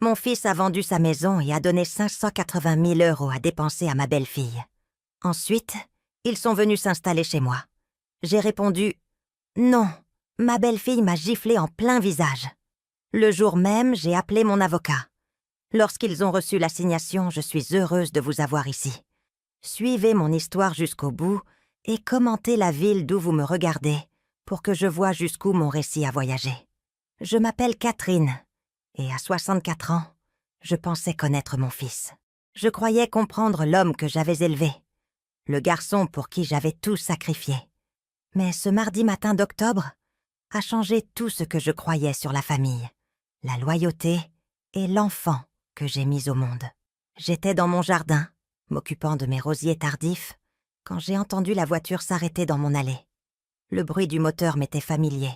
Mon fils a vendu sa maison et a donné 580 000 € à dépenser à ma belle-fille. Ensuite, ils sont venus s'installer chez moi. J'ai répondu « Non, ma belle-fille m'a giflé en plein visage. » Le jour même, j'ai appelé mon avocat. Lorsqu'ils ont reçu l'assignation, je suis heureuse de vous avoir ici. Suivez mon histoire jusqu'au bout et commentez la ville d'où vous me regardez pour que je voie jusqu'où mon récit a voyagé. Je m'appelle Catherine et à 64 ans, je pensais connaître mon fils. Je croyais comprendre l'homme que j'avais élevé, le garçon pour qui j'avais tout sacrifié. Mais ce mardi matin d'octobre a changé tout ce que je croyais sur la famille, la loyauté et l'enfant que j'ai mis au monde. J'étais dans mon jardin, m'occupant de mes rosiers tardifs, quand j'ai entendu la voiture s'arrêter dans mon allée. Le bruit du moteur m'était familier,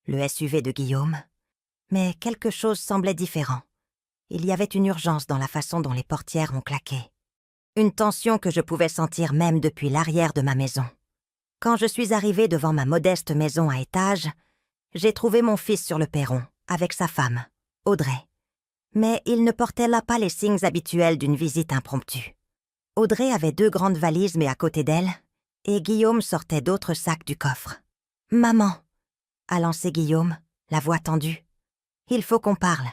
le SUV de Guillaume, mais quelque chose semblait différent. Il y avait une urgence dans la façon dont les portières ont claqué. Une tension que je pouvais sentir même depuis l'arrière de ma maison. Quand je suis arrivée devant ma modeste maison à étage, j'ai trouvé mon fils sur le perron, avec sa femme, Audrey. Mais il ne portait là pas les signes habituels d'une visite impromptue. Audrey avait 2 grandes valises mais à côté d'elle, et Guillaume sortait d'autres sacs du coffre. « Maman !» a lancé Guillaume, la voix tendue. « Il faut qu'on parle. »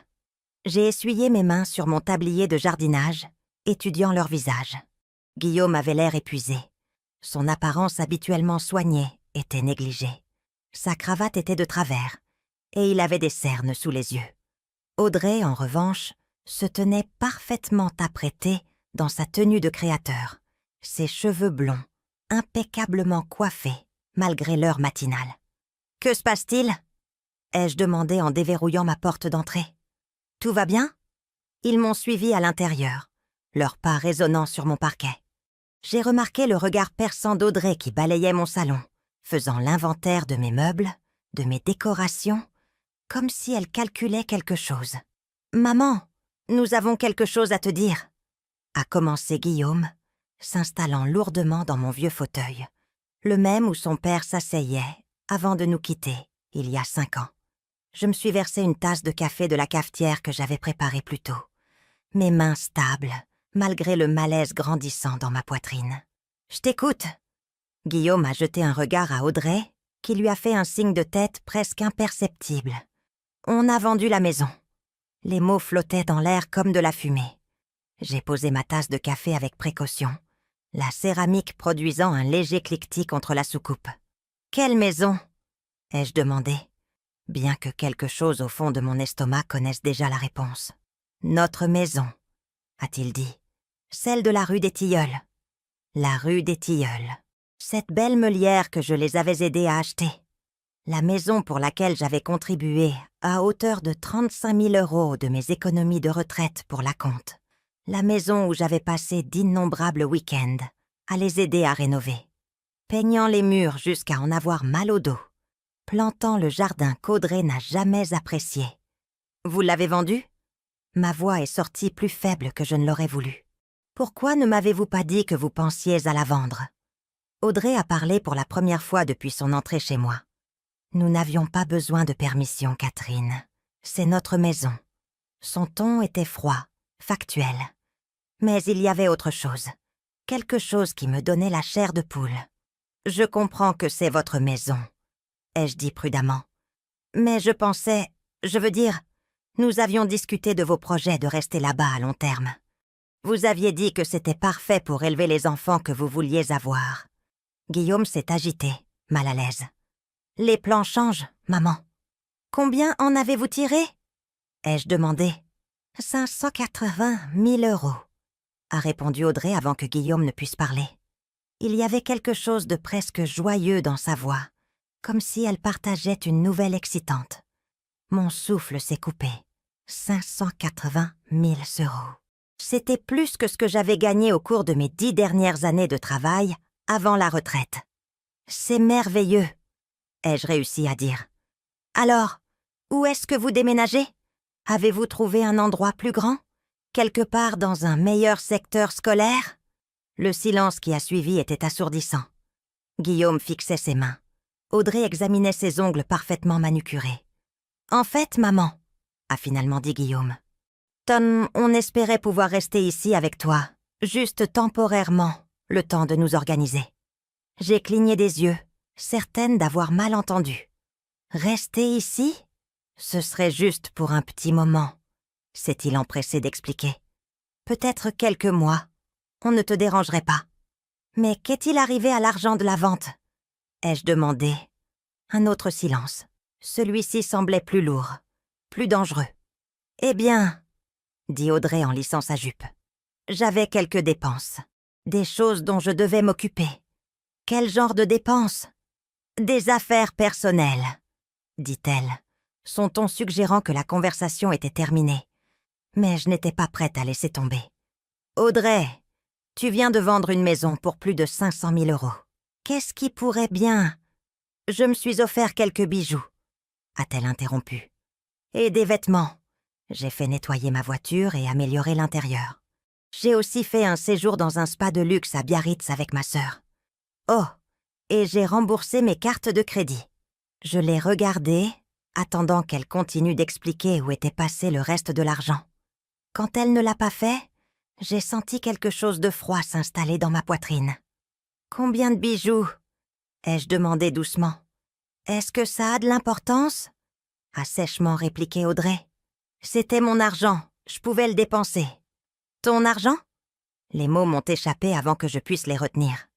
J'ai essuyé mes mains sur mon tablier de jardinage, étudiant leur visage. Guillaume avait l'air épuisé. Son apparence habituellement soignée était négligée. Sa cravate était de travers, et il avait des cernes sous les yeux. Audrey, en revanche, se tenait parfaitement apprêtée dans sa tenue de créateur, ses cheveux blonds, impeccablement coiffés, malgré l'heure matinale. « Que se passe-t-il » ai-je demandé en déverrouillant ma porte d'entrée. « Tout va bien ?» Ils m'ont suivi à l'intérieur, leurs pas résonnant sur mon parquet. J'ai remarqué le regard perçant d'Audrey qui balayait mon salon, faisant l'inventaire de mes meubles, de mes décorations, comme si elle calculait quelque chose. « Maman, nous avons quelque chose à te dire » a commencé Guillaume, s'installant lourdement dans mon vieux fauteuil, le même où son père s'asseyait avant de nous quitter, il y a 5 ans. Je me suis versé une tasse de café de la cafetière que j'avais préparée plus tôt, mes mains stables, malgré le malaise grandissant dans ma poitrine. « Je t'écoute !» Guillaume a jeté un regard à Audrey, qui lui a fait un signe de tête presque imperceptible. « On a vendu la maison. » Les mots flottaient dans l'air comme de la fumée. J'ai posé ma tasse de café avec précaution, la céramique produisant un léger cliquetis contre la soucoupe. « Quelle maison ?» ai-je demandé, bien que quelque chose au fond de mon estomac connaisse déjà la réponse. « Notre maison », a-t-il dit, « celle de la rue des Tilleuls. » La rue des Tilleuls. Cette belle meulière que je les avais aidés à acheter. La maison pour laquelle j'avais contribué à hauteur de 35 000 € de mes économies de retraite pour la compte. La maison où j'avais passé d'innombrables week-ends à les aider à rénover. Peignant les murs jusqu'à en avoir mal au dos. Plantant le jardin qu'Audrey n'a jamais apprécié. « Vous l'avez vendu ?» Ma voix est sortie plus faible que je ne l'aurais voulu. « Pourquoi ne m'avez-vous pas dit que vous pensiez à la vendre ?» Audrey a parlé pour la première fois depuis son entrée chez moi. « Nous n'avions pas besoin de permission, Catherine. C'est notre maison. » Son ton était froid, factuel. Mais il y avait autre chose. Quelque chose qui me donnait la chair de poule. « Je comprends que c'est votre maison, » ai-je dit prudemment. « Mais je pensais... Je veux dire, nous avions discuté de vos projets de rester là-bas à long terme. Vous aviez dit que c'était parfait pour élever les enfants que vous vouliez avoir. » Guillaume s'est agité, mal à l'aise. « Les plans changent, maman. »« Combien en avez-vous tiré ?» ai-je demandé. « 580 000 €, a répondu Audrey avant que Guillaume ne puisse parler. Il y avait quelque chose de presque joyeux dans sa voix, comme si elle partageait une nouvelle excitante. Mon souffle s'est coupé. 580 000 €. C'était plus que ce que j'avais gagné au cours de mes 10 dernières années de travail avant la retraite. « C'est merveilleux !» ai-je réussi à dire. « Alors, où est-ce que vous déménagez ? Avez-vous trouvé un endroit plus grand ? Quelque part dans un meilleur secteur scolaire ?» Le silence qui a suivi était assourdissant. Guillaume fixait ses mains. Audrey examinait ses ongles parfaitement manucurés. « En fait, maman, » a finalement dit Guillaume. « On espérait pouvoir rester ici avec toi, juste temporairement, le temps de nous organiser. » J'ai cligné des yeux, certaine d'avoir mal entendu. « Rester ici ? Ce serait juste pour un petit moment, » s'est-il empressé d'expliquer. « Peut-être quelques mois. On ne te dérangerait pas. » « Mais qu'est-il arrivé à l'argent de la vente ?» ai-je demandé. Un autre silence. Celui-ci semblait plus lourd, plus dangereux. « Eh bien, » dit Audrey en lissant sa jupe, « j'avais quelques dépenses, des choses dont je devais m'occuper. »« Quel genre de dépenses ?»« Des affaires personnelles, » dit-elle, son ton suggérant que la conversation était terminée. Mais je n'étais pas prête à laisser tomber. « Audrey, tu viens de vendre une maison pour plus de 500 000 €. Qu'est-ce qui pourrait bien... » « Je me suis offert quelques bijoux, » a-t-elle interrompu. « Et des vêtements. J'ai fait nettoyer ma voiture et améliorer l'intérieur. J'ai aussi fait un séjour dans un spa de luxe à Biarritz avec ma sœur. Oh, et j'ai remboursé mes cartes de crédit. » Je l'ai regardée, attendant qu'elle continue d'expliquer où était passé le reste de l'argent. Quand elle ne l'a pas fait, j'ai senti quelque chose de froid s'installer dans ma poitrine. « Combien de bijoux ?» ai-je demandé doucement. « Est-ce que ça a de l'importance ?» a sèchement répliqué Audrey. « C'était mon argent, je pouvais le dépenser. »« Ton argent ?» Les mots m'ont échappé avant que je puisse les retenir.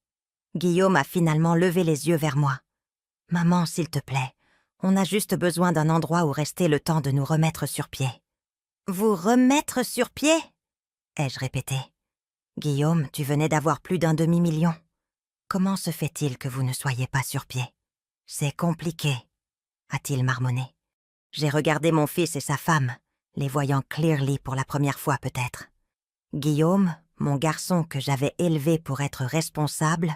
Guillaume a finalement levé les yeux vers moi. « Maman, s'il te plaît, on a juste besoin d'un endroit où rester le temps de nous remettre sur pied. »« Vous remettre sur pied ?» ai-je répété. « Guillaume, tu venais d'avoir plus d'1 demi-million. Comment se fait-il que vous ne soyez pas sur pied ? » « C'est compliqué, » a-t-il marmonné. J'ai regardé mon fils et sa femme, les voyant clearly pour la première fois peut-être. Guillaume, mon garçon que j'avais élevé pour être responsable,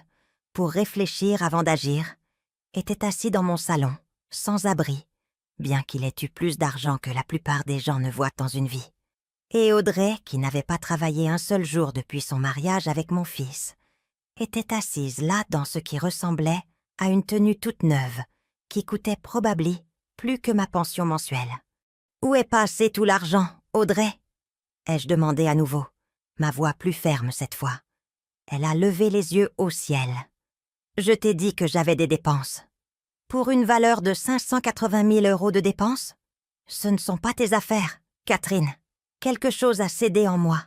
pour réfléchir avant d'agir, était assis dans mon salon, sans abri, bien qu'il ait eu plus d'argent que la plupart des gens ne voient dans une vie. Et Audrey, qui n'avait pas travaillé un seul jour depuis son mariage avec mon fils, était assise là dans ce qui ressemblait à une tenue toute neuve, qui coûtait probablement plus que ma pension mensuelle. « Où est passé tout l'argent, Audrey ?» ai-je demandé à nouveau, ma voix plus ferme cette fois. Elle a levé les yeux au ciel. « Je t'ai dit que j'avais des dépenses. »« Pour une valeur de 580 000 € de dépenses ? Ce ne sont pas tes affaires, Catherine. Quelque chose a cédé en moi.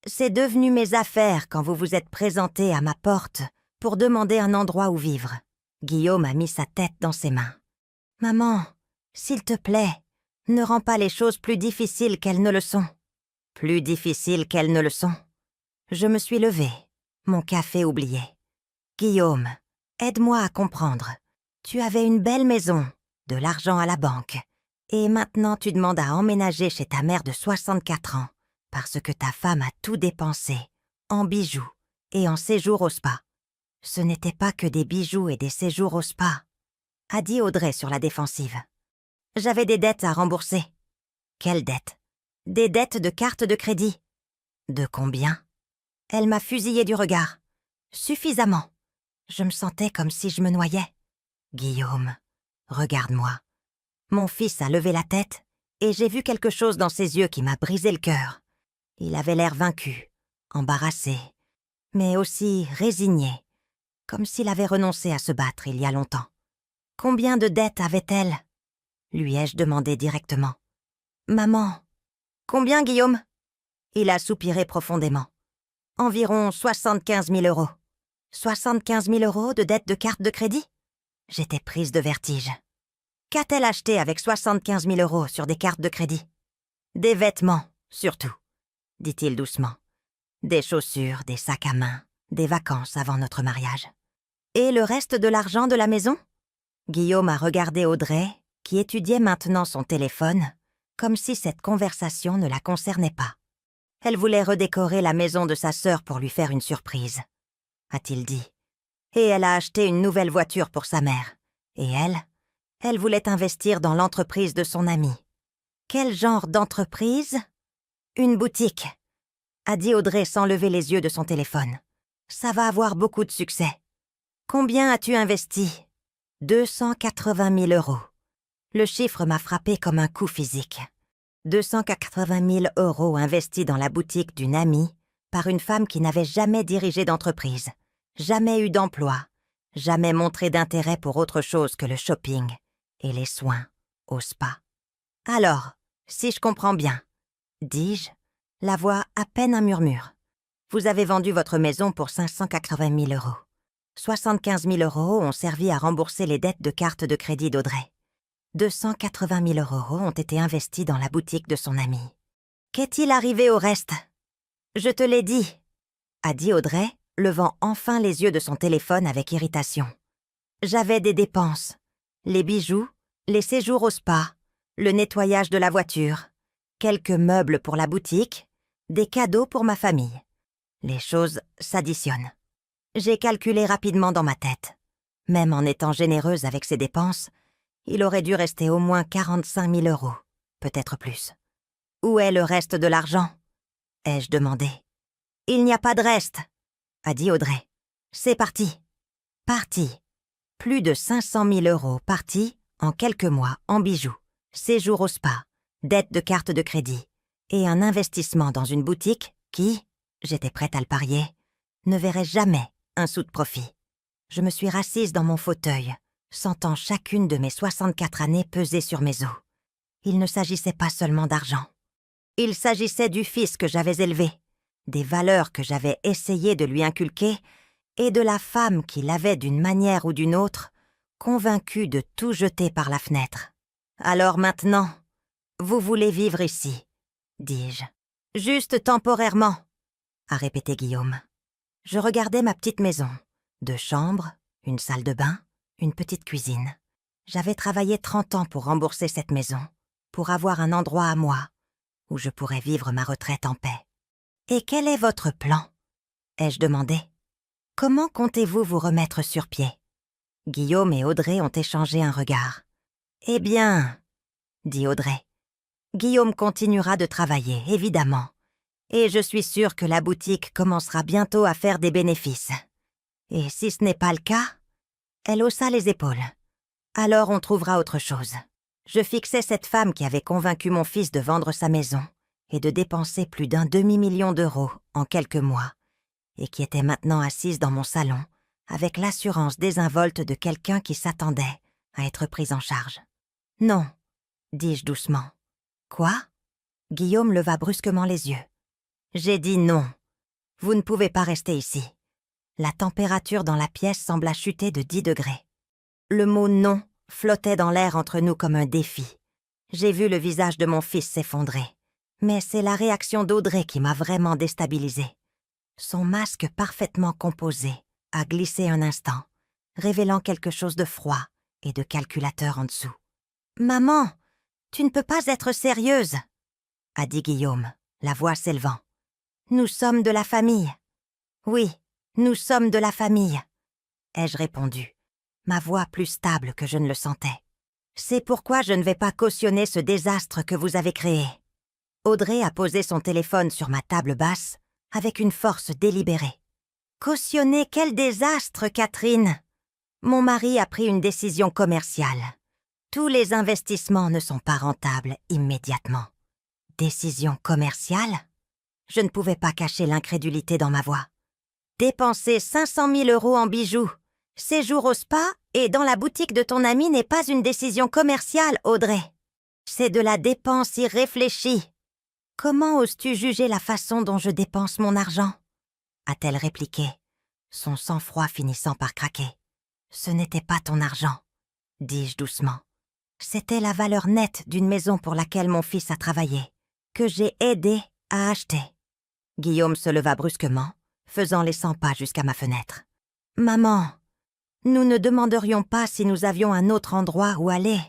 C'est devenu mes affaires quand vous vous êtes présentée à ma porte pour demander un endroit où vivre. » Guillaume a mis sa tête dans ses mains. « Maman, s'il te plaît, ne rends pas les choses plus difficiles qu'elles ne le sont. » « Plus difficiles qu'elles ne le sont. » Je me suis levée, mon café oublié. « Guillaume, aide-moi à comprendre. Tu avais une belle maison, de l'argent à la banque, et maintenant tu demandes à emménager chez ta mère de 64 ans parce que ta femme a tout dépensé, en bijoux et en séjours au spa. » « Ce n'était pas que des bijoux et des séjours au spa, » a dit Audrey sur la défensive. « J'avais des dettes à rembourser. »« Quelles dettes ? » ?»« Des dettes de carte de crédit. »« De combien ?» Elle m'a fusillé du regard. Suffisamment. Je me sentais comme si je me noyais. « Guillaume, regarde-moi. » Mon fils a levé la tête et j'ai vu quelque chose dans ses yeux qui m'a brisé le cœur. Il avait l'air vaincu, embarrassé, mais aussi résigné, comme s'il avait renoncé à se battre il y a longtemps. « Combien de dettes avait-elle » lui ai-je demandé directement. « Maman. »« Combien, Guillaume ?» Il a soupiré profondément. « Environ 75 000 €. 75 000 € de dettes de carte de crédit ?» J'étais prise de vertige. « Qu'a-t-elle acheté avec 75 000 € sur des cartes de crédit ?»« Des vêtements, surtout, » dit-il doucement. « Des chaussures, des sacs à main, des vacances avant notre mariage. »« Et le reste de l'argent de la maison ?» Guillaume a regardé Audrey, qui étudiait maintenant son téléphone, comme si cette conversation ne la concernait pas. Elle voulait redécorer la maison de sa sœur pour lui faire une surprise, a-t-il dit. Et elle a acheté une nouvelle voiture pour sa mère. Et elle voulait investir dans l'entreprise de son ami. Quel genre d'entreprise ? Une boutique, a dit Audrey sans lever les yeux de son téléphone. Ça va avoir beaucoup de succès. Combien as-tu investi ? 280 000 €. Le chiffre m'a frappé comme un coup physique. 280 000 € investis dans la boutique d'une amie par une femme qui n'avait jamais dirigé d'entreprise, jamais eu d'emploi, jamais montré d'intérêt pour autre chose que le shopping et les soins au spa. « Alors, si je comprends bien, dis-je, la voix à peine un murmure. Vous avez vendu votre maison pour 580 000 €. 75 000 € ont servi à rembourser les dettes de carte de crédit d'Audrey. 280 000 € ont été investis dans la boutique de son amie. Qu'est-il arrivé au reste ? Je te l'ai dit, a dit Audrey, levant enfin les yeux de son téléphone avec irritation. J'avais des dépenses. Les bijoux, les séjours au spa, le nettoyage de la voiture, quelques meubles pour la boutique, des cadeaux pour ma famille. Les choses s'additionnent. J'ai calculé rapidement dans ma tête. Même en étant généreuse avec ses dépenses, il aurait dû rester au moins 45 000 €, peut-être plus. Où est le reste de l'argent ? Ai-je demandé. Il n'y a pas de reste, a dit Audrey. C'est parti. Parti. Plus de 500 000 € partis en quelques mois en bijoux, séjour au spa, dette de carte de crédit et un investissement dans une boutique qui, j'étais prête à le parier, ne verrait jamais un sou de profit. Je me suis rassise dans mon fauteuil, sentant chacune de mes 64 années peser sur mes os. Il ne s'agissait pas seulement d'argent. Il s'agissait du fils que j'avais élevé, des valeurs que j'avais essayé de lui inculquer et de la femme qui l'avait d'une manière ou d'une autre convaincue de tout jeter par la fenêtre. « Alors maintenant, vous voulez vivre ici, dis-je. Juste temporairement, a répété Guillaume. Je regardais ma petite maison, 2 chambres, une salle de bain, une petite cuisine. J'avais travaillé 30 ans pour rembourser cette maison, pour avoir un endroit à moi, où je pourrais vivre ma retraite en paix. Et quel est votre plan ? Ai-je demandé. Comment comptez-vous vous remettre sur pied ? Guillaume et Audrey ont échangé un regard. Eh bien, dit Audrey, Guillaume continuera de travailler, évidemment. Et je suis sûre que la boutique commencera bientôt à faire des bénéfices. Et si ce n'est pas le cas, elle haussa les épaules. Alors on trouvera autre chose. Je fixais cette femme qui avait convaincu mon fils de vendre sa maison et de dépenser plus d'1 demi-million d'euros en quelques mois, et qui était maintenant assise dans mon salon avec l'assurance désinvolte de quelqu'un qui s'attendait à être pris en charge. « Non, dis-je doucement. »« Quoi ?» Guillaume leva brusquement les yeux. « J'ai dit non. Vous ne pouvez pas rester ici. » La température dans la pièce sembla chuter de 10 degrés. Le mot « non » flottait dans l'air entre nous comme un défi. J'ai vu le visage de mon fils s'effondrer. Mais c'est la réaction d'Audrey qui m'a vraiment déstabilisée. Son masque parfaitement composé a glissé un instant, révélant quelque chose de froid et de calculateur en dessous. « Maman, tu ne peux pas être sérieuse !» a dit Guillaume, la voix s'élevant. « Nous sommes de la famille. »« Oui, nous sommes de la famille, » ai-je répondu, ma voix plus stable que je ne le sentais. « C'est pourquoi je ne vais pas cautionner ce désastre que vous avez créé. » Audrey a posé son téléphone sur ma table basse avec une force délibérée. « Cautionner quel désastre, Catherine ! Mon mari a pris une décision commerciale. Tous les investissements ne sont pas rentables immédiatement. » Décision commerciale ? Je ne pouvais pas cacher l'incrédulité dans ma voix. Dépenser 500 000 € en bijoux, séjour au spa et dans la boutique de ton ami n'est pas une décision commerciale, Audrey. C'est de la dépense irréfléchie. Comment oses-tu juger la façon dont je dépense mon argent ? A-t-elle répliqué, son sang-froid finissant par craquer. Ce n'était pas ton argent, dis-je doucement. C'était la valeur nette d'une maison pour laquelle mon fils a travaillé, que j'ai aidé à acheter. Guillaume se leva brusquement, faisant les 100 pas jusqu'à ma fenêtre. « Maman, nous ne demanderions pas si nous avions un autre endroit où aller. »«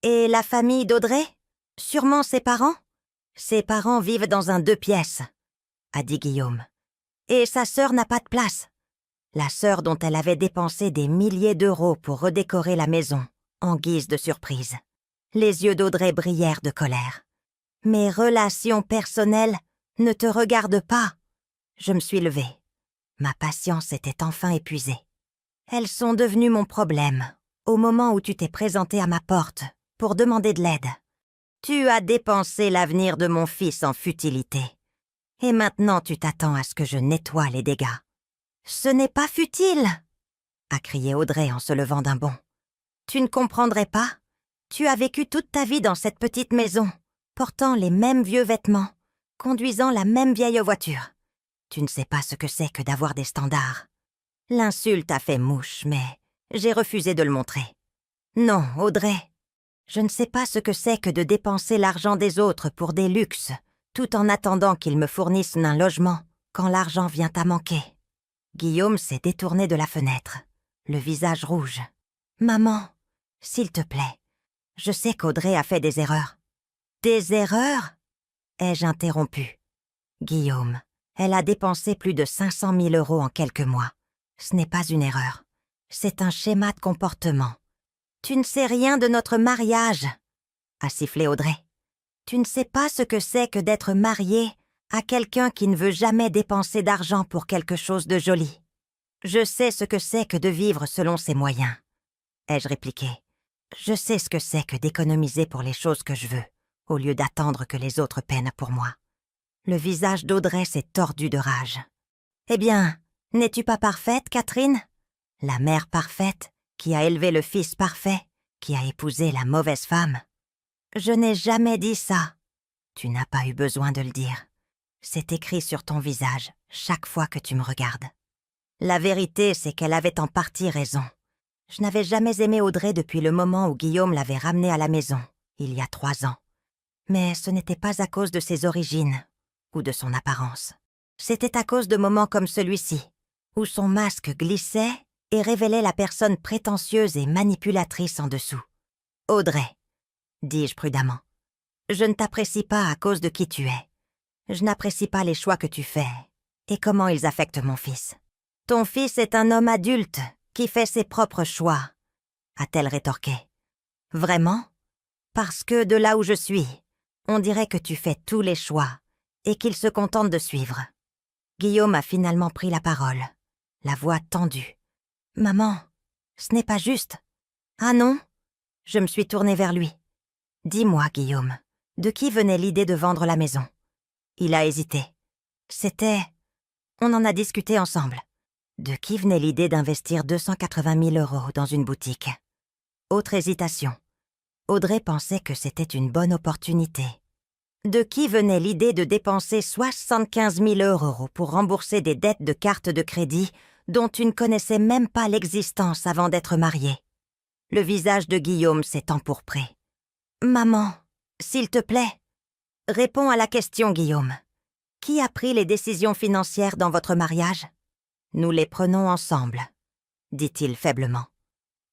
Et la famille d'Audrey ? Sûrement ses parents ? » ?»« Ses parents vivent dans un 2 pièces, » a dit Guillaume. « Et sa sœur n'a pas de place. » La sœur dont elle avait dépensé des milliers d'euros pour redécorer la maison, en guise de surprise. Les yeux d'Audrey brillèrent de colère. « Mes relations personnelles ne te regardent pas. » Je me suis levée. Ma patience était enfin épuisée. « Elles sont devenues mon problème, au moment où tu t'es présenté à ma porte pour demander de l'aide. Tu as dépensé l'avenir de mon fils en futilité. Et maintenant tu t'attends à ce que je nettoie les dégâts. Ce n'est pas futile, a crié Audrey en se levant d'un bond. Tu ne comprendrais pas. Tu as vécu toute ta vie dans cette petite maison, portant les mêmes vieux vêtements, conduisant la même vieille voiture. Tu ne sais pas ce que c'est que d'avoir des standards. L'insulte a fait mouche, mais j'ai refusé de le montrer. Non, Audrey, je ne sais pas ce que c'est que de dépenser l'argent des autres pour des luxes, tout en attendant qu'ils me fournissent un logement quand l'argent vient à manquer. Guillaume s'est détourné de la fenêtre, le visage rouge. « Maman, s'il te plaît, je sais qu'Audrey a fait des erreurs. »« Des erreurs ?» ai-je interrompu. « Guillaume, elle a dépensé plus de 500 000 € en quelques mois. Ce n'est pas une erreur. C'est un schéma de comportement. Tu ne sais rien de notre mariage, a sifflé Audrey. Tu ne sais pas ce que c'est que d'être mariée à quelqu'un qui ne veut jamais dépenser d'argent pour quelque chose de joli. Je sais ce que c'est que de vivre selon ses moyens, ai-je répliqué. Je sais ce que c'est que d'économiser pour les choses que je veux, au lieu d'attendre que les autres peinent pour moi. Le visage d'Audrey s'est tordu de rage. Eh bien, n'es-tu pas parfaite, Catherine? La mère parfaite, qui a élevé le fils parfait, qui a épousé la mauvaise femme. Je n'ai jamais dit ça. Tu n'as pas eu besoin de le dire. C'est écrit sur ton visage chaque fois que tu me regardes. La vérité, c'est qu'elle avait en partie raison. Je n'avais jamais aimé Audrey depuis le moment où Guillaume l'avait ramenée à la maison, il y a 3 ans. Mais ce n'était pas à cause de ses origines ou de son apparence. C'était à cause de moments comme celui-ci, où son masque glissait et révélait la personne prétentieuse et manipulatrice en dessous. « Audrey, dis-je prudemment, je ne t'apprécie pas à cause de qui tu es. Je n'apprécie pas les choix que tu fais et comment ils affectent mon fils. Ton fils est un homme adulte qui fait ses propres choix, a-t-elle rétorqué. Vraiment? Parce que de là où je suis, on dirait que tu fais tous les choix et qu'il se contente de suivre. Guillaume a finalement pris la parole, la voix tendue. « Maman, ce n'est pas juste. »« Ah non ?» Je me suis tournée vers lui. « Dis-moi, Guillaume, de qui venait l'idée de vendre la maison ?» Il a hésité. C'était... On en a discuté ensemble. De qui venait l'idée d'investir 280 000 € dans une boutique? Autre hésitation. Audrey pensait que c'était une bonne opportunité. De qui venait l'idée de dépenser 75 000 € pour rembourser des dettes de cartes de crédit dont tu ne connaissais même pas l'existence avant d'être mariée? Le visage de Guillaume s'est empourpré. « Maman, s'il te plaît, réponds à la question, Guillaume. Qui a pris les décisions financières dans votre mariage? » « Nous les prenons ensemble, » dit-il faiblement.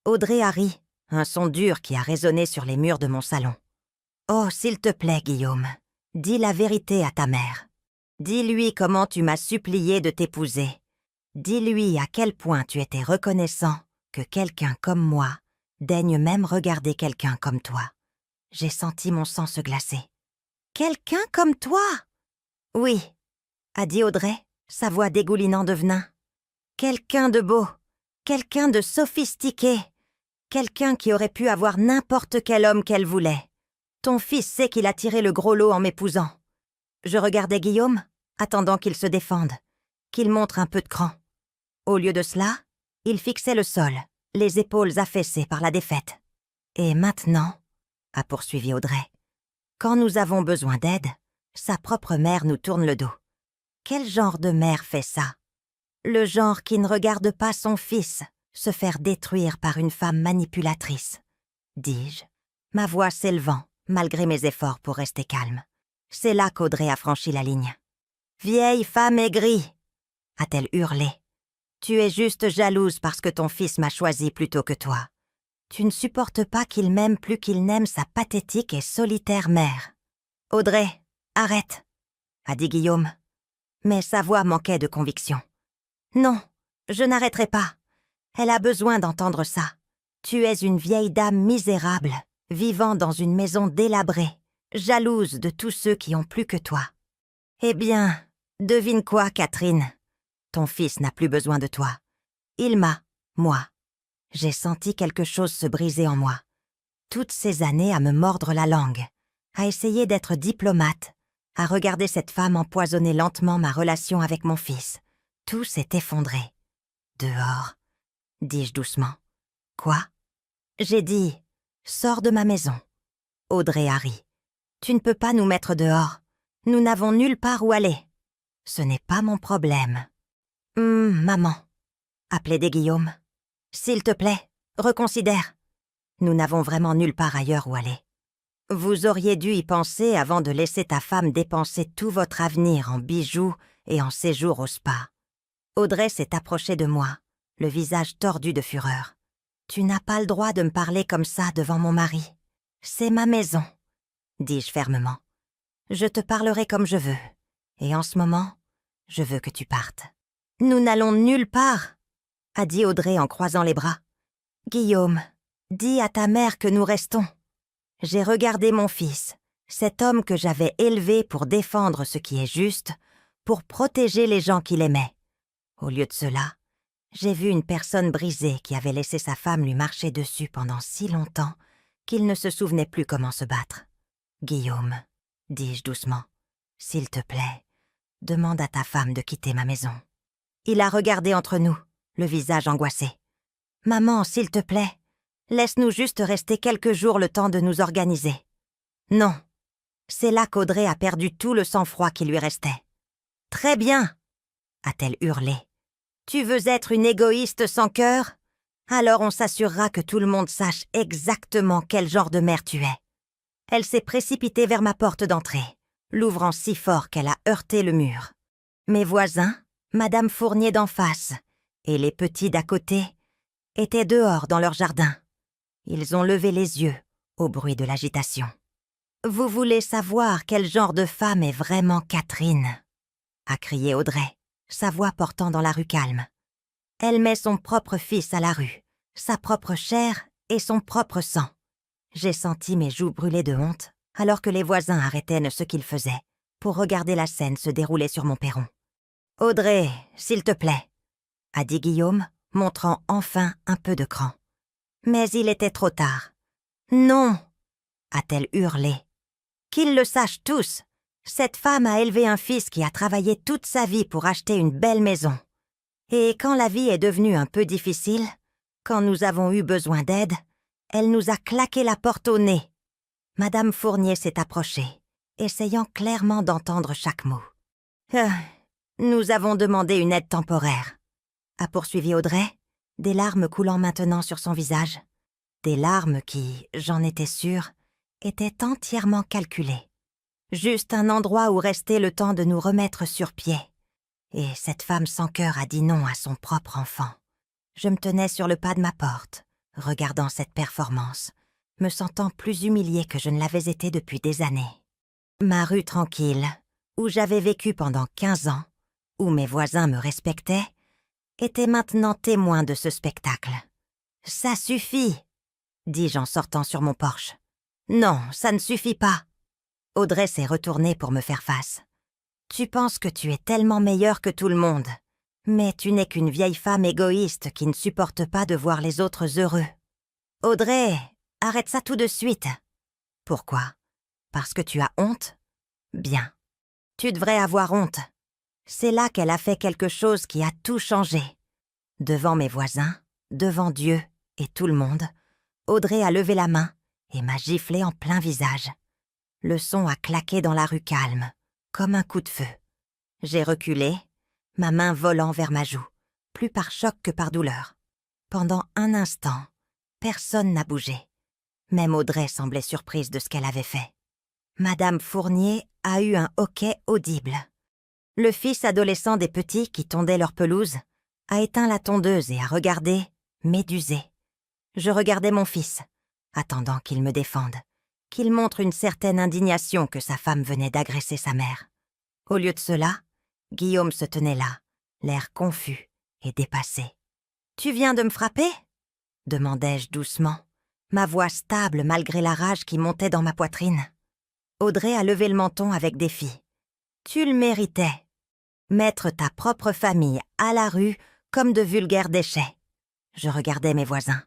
Audrey a ri, un son dur qui a résonné sur les murs de mon salon. « Oh, s'il te plaît, Guillaume, dis la vérité à ta mère. Dis-lui comment tu m'as supplié de t'épouser. Dis-lui à quel point tu étais reconnaissant que quelqu'un comme moi daigne même regarder quelqu'un comme toi. » J'ai senti mon sang se glacer. « Quelqu'un comme toi ?» ?»« Oui, » a dit Audrey, sa voix dégoulinant de venin. « Quelqu'un de beau, quelqu'un de sophistiqué, quelqu'un qui aurait pu avoir n'importe quel homme qu'elle voulait. Ton fils sait qu'il a tiré le gros lot en m'épousant. » Je regardais Guillaume, attendant qu'il se défende, qu'il montre un peu de cran. Au lieu de cela, il fixait le sol, les épaules affaissées par la défaite. « Et maintenant, » a poursuivi Audrey, « quand nous avons besoin d'aide, sa propre mère nous tourne le dos. Quel genre de mère fait ça? Le genre qui ne regarde pas son fils se faire détruire par une femme manipulatrice, dis-je, ma voix s'élevant malgré mes efforts pour rester calme. C'est là qu'Audrey a franchi la ligne. « Vieille femme aigrie !» a-t-elle hurlé. « Tu es juste jalouse parce que ton fils m'a choisi plutôt que toi. Tu ne supportes pas qu'il m'aime plus qu'il n'aime sa pathétique et solitaire mère. »« Audrey, arrête !» a dit Guillaume. Mais sa voix manquait de conviction. « Non, je n'arrêterai pas. Elle a besoin d'entendre ça. Tu es une vieille dame misérable, vivant dans une maison délabrée, jalouse de tous ceux qui ont plus que toi. Eh bien, devine quoi, Catherine? Ton fils n'a plus besoin de toi. Il m'a, moi. » J'ai senti quelque chose se briser en moi. Toutes ces années à me mordre la langue, à essayer d'être diplomate, à regarder cette femme empoisonner lentement ma relation avec mon fils. Tout s'est effondré. Dehors, dis-je doucement. Quoi? J'ai dit, sors de ma maison. Audrey a ri. Tu ne peux pas nous mettre dehors. Nous n'avons nulle part où aller. Ce n'est pas mon problème. Maman, a plaidé Guillaume. S'il te plaît, reconsidère. Nous n'avons vraiment nulle part ailleurs où aller. Vous auriez dû y penser avant de laisser ta femme dépenser tout votre avenir en bijoux et en séjours au spa. Audrey s'est approchée de moi, le visage tordu de fureur. Tu n'as pas le droit de me parler comme ça devant mon mari. C'est ma maison, dis-je fermement. Je te parlerai comme je veux, et en ce moment, je veux que tu partes. Nous n'allons nulle part, a dit Audrey en croisant les bras. Guillaume, dis à ta mère que nous restons. J'ai regardé mon fils, cet homme que j'avais élevé pour défendre ce qui est juste, pour protéger les gens qu'il aimait. Au lieu de cela, j'ai vu une personne brisée qui avait laissé sa femme lui marcher dessus pendant si longtemps qu'il ne se souvenait plus comment se battre. Guillaume, dis-je doucement, s'il te plaît, demande à ta femme de quitter ma maison. Il a regardé entre nous, le visage angoissé. Maman, s'il te plaît, laisse-nous juste rester quelques jours le temps de nous organiser. Non. C'est là qu'Audrey a perdu tout le sang-froid qui lui restait. Très bien, a-t-elle hurlé. Tu veux être une égoïste sans cœur? Alors on s'assurera que tout le monde sache exactement quel genre de mère tu es. Elle s'est précipitée vers ma porte d'entrée, l'ouvrant si fort qu'elle a heurté le mur. Mes voisins, Madame Fournier d'en face et les petits d'à côté, étaient dehors dans leur jardin. Ils ont levé les yeux au bruit de l'agitation. « Vous voulez savoir quel genre de femme est vraiment Catherine ?» a crié Audrey, sa voix portant dans la rue calme. Elle met son propre fils à la rue, sa propre chair et son propre sang. J'ai senti mes joues brûler de honte alors que les voisins arrêtaient ce qu'ils faisaient pour regarder la scène se dérouler sur mon perron. « Audrey, s'il te plaît, » a dit Guillaume, montrant enfin un peu de cran. Mais il était trop tard. « Non !» a-t-elle hurlé. « Qu'ils le sachent tous, cette femme a élevé un fils qui a travaillé toute sa vie pour acheter une belle maison. Et quand la vie est devenue un peu difficile, quand nous avons eu besoin d'aide, elle nous a claqué la porte au nez. » Madame Fournier s'est approchée, essayant clairement d'entendre chaque mot. « Nous avons demandé une aide temporaire, » a poursuivi Audrey, des larmes coulant maintenant sur son visage. Des larmes qui, j'en étais sûre, étaient entièrement calculées. Juste un endroit où rester le temps de nous remettre sur pied. Et cette femme sans cœur a dit non à son propre enfant. Je me tenais sur le pas de ma porte, regardant cette performance, me sentant plus humiliée que je ne l'avais été depuis des années. Ma rue tranquille, où j'avais vécu pendant 15 ans, où mes voisins me respectaient, était maintenant témoin de ce spectacle. « Ça suffit !» dis-je en sortant sur mon porche. « Non, ça ne suffit pas !» Audrey s'est retournée pour me faire face. « Tu penses que tu es tellement meilleure que tout le monde, mais tu n'es qu'une vieille femme égoïste qui ne supporte pas de voir les autres heureux. Audrey, arrête ça tout de suite. » Pourquoi? Parce que tu as honte? Bien. Tu devrais avoir honte. C'est là qu'elle a fait quelque chose qui a tout changé. Devant mes voisins, devant Dieu et tout le monde, Audrey a levé la main et m'a giflé en plein visage. Le son a claqué dans la rue calme, comme un coup de feu. J'ai reculé, ma main volant vers ma joue, plus par choc que par douleur. Pendant un instant, personne n'a bougé. Même Audrey semblait surprise de ce qu'elle avait fait. Madame Fournier a eu un hoquet audible. Le fils adolescent des petits qui tondaient leur pelouse a éteint la tondeuse et a regardé, médusé. Je regardais mon fils, attendant qu'il me défende, qu'il montre une certaine indignation que sa femme venait d'agresser sa mère. Au lieu de cela, Guillaume se tenait là, l'air confus et dépassé. « Tu viens de me frapper ?» demandai-je doucement, ma voix stable malgré la rage qui montait dans ma poitrine. Audrey a levé le menton avec défi. « Tu le méritais. Mettre ta propre famille à la rue comme de vulgaires déchets. » Je regardais mes voisins,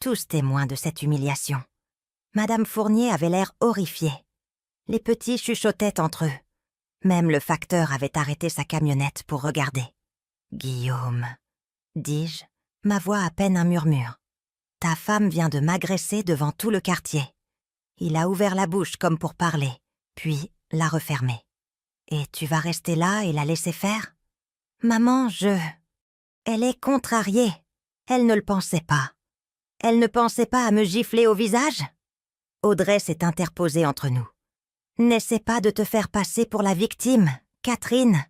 tous témoins de cette humiliation. Madame Fournier avait l'air horrifiée. Les petits chuchotaient entre eux. Même le facteur avait arrêté sa camionnette pour regarder. « Guillaume, dis-je, ma voix à peine un murmure. Ta femme vient de m'agresser devant tout le quartier. » Il a ouvert la bouche comme pour parler, puis l'a refermée. « Et tu vas rester là et la laisser faire ? » « Maman, Elle est contrariée. Elle ne le pensait pas. Elle ne pensait pas à me gifler au visage ? Audrey s'est interposée entre nous. « N'essaie pas de te faire passer pour la victime, Catherine.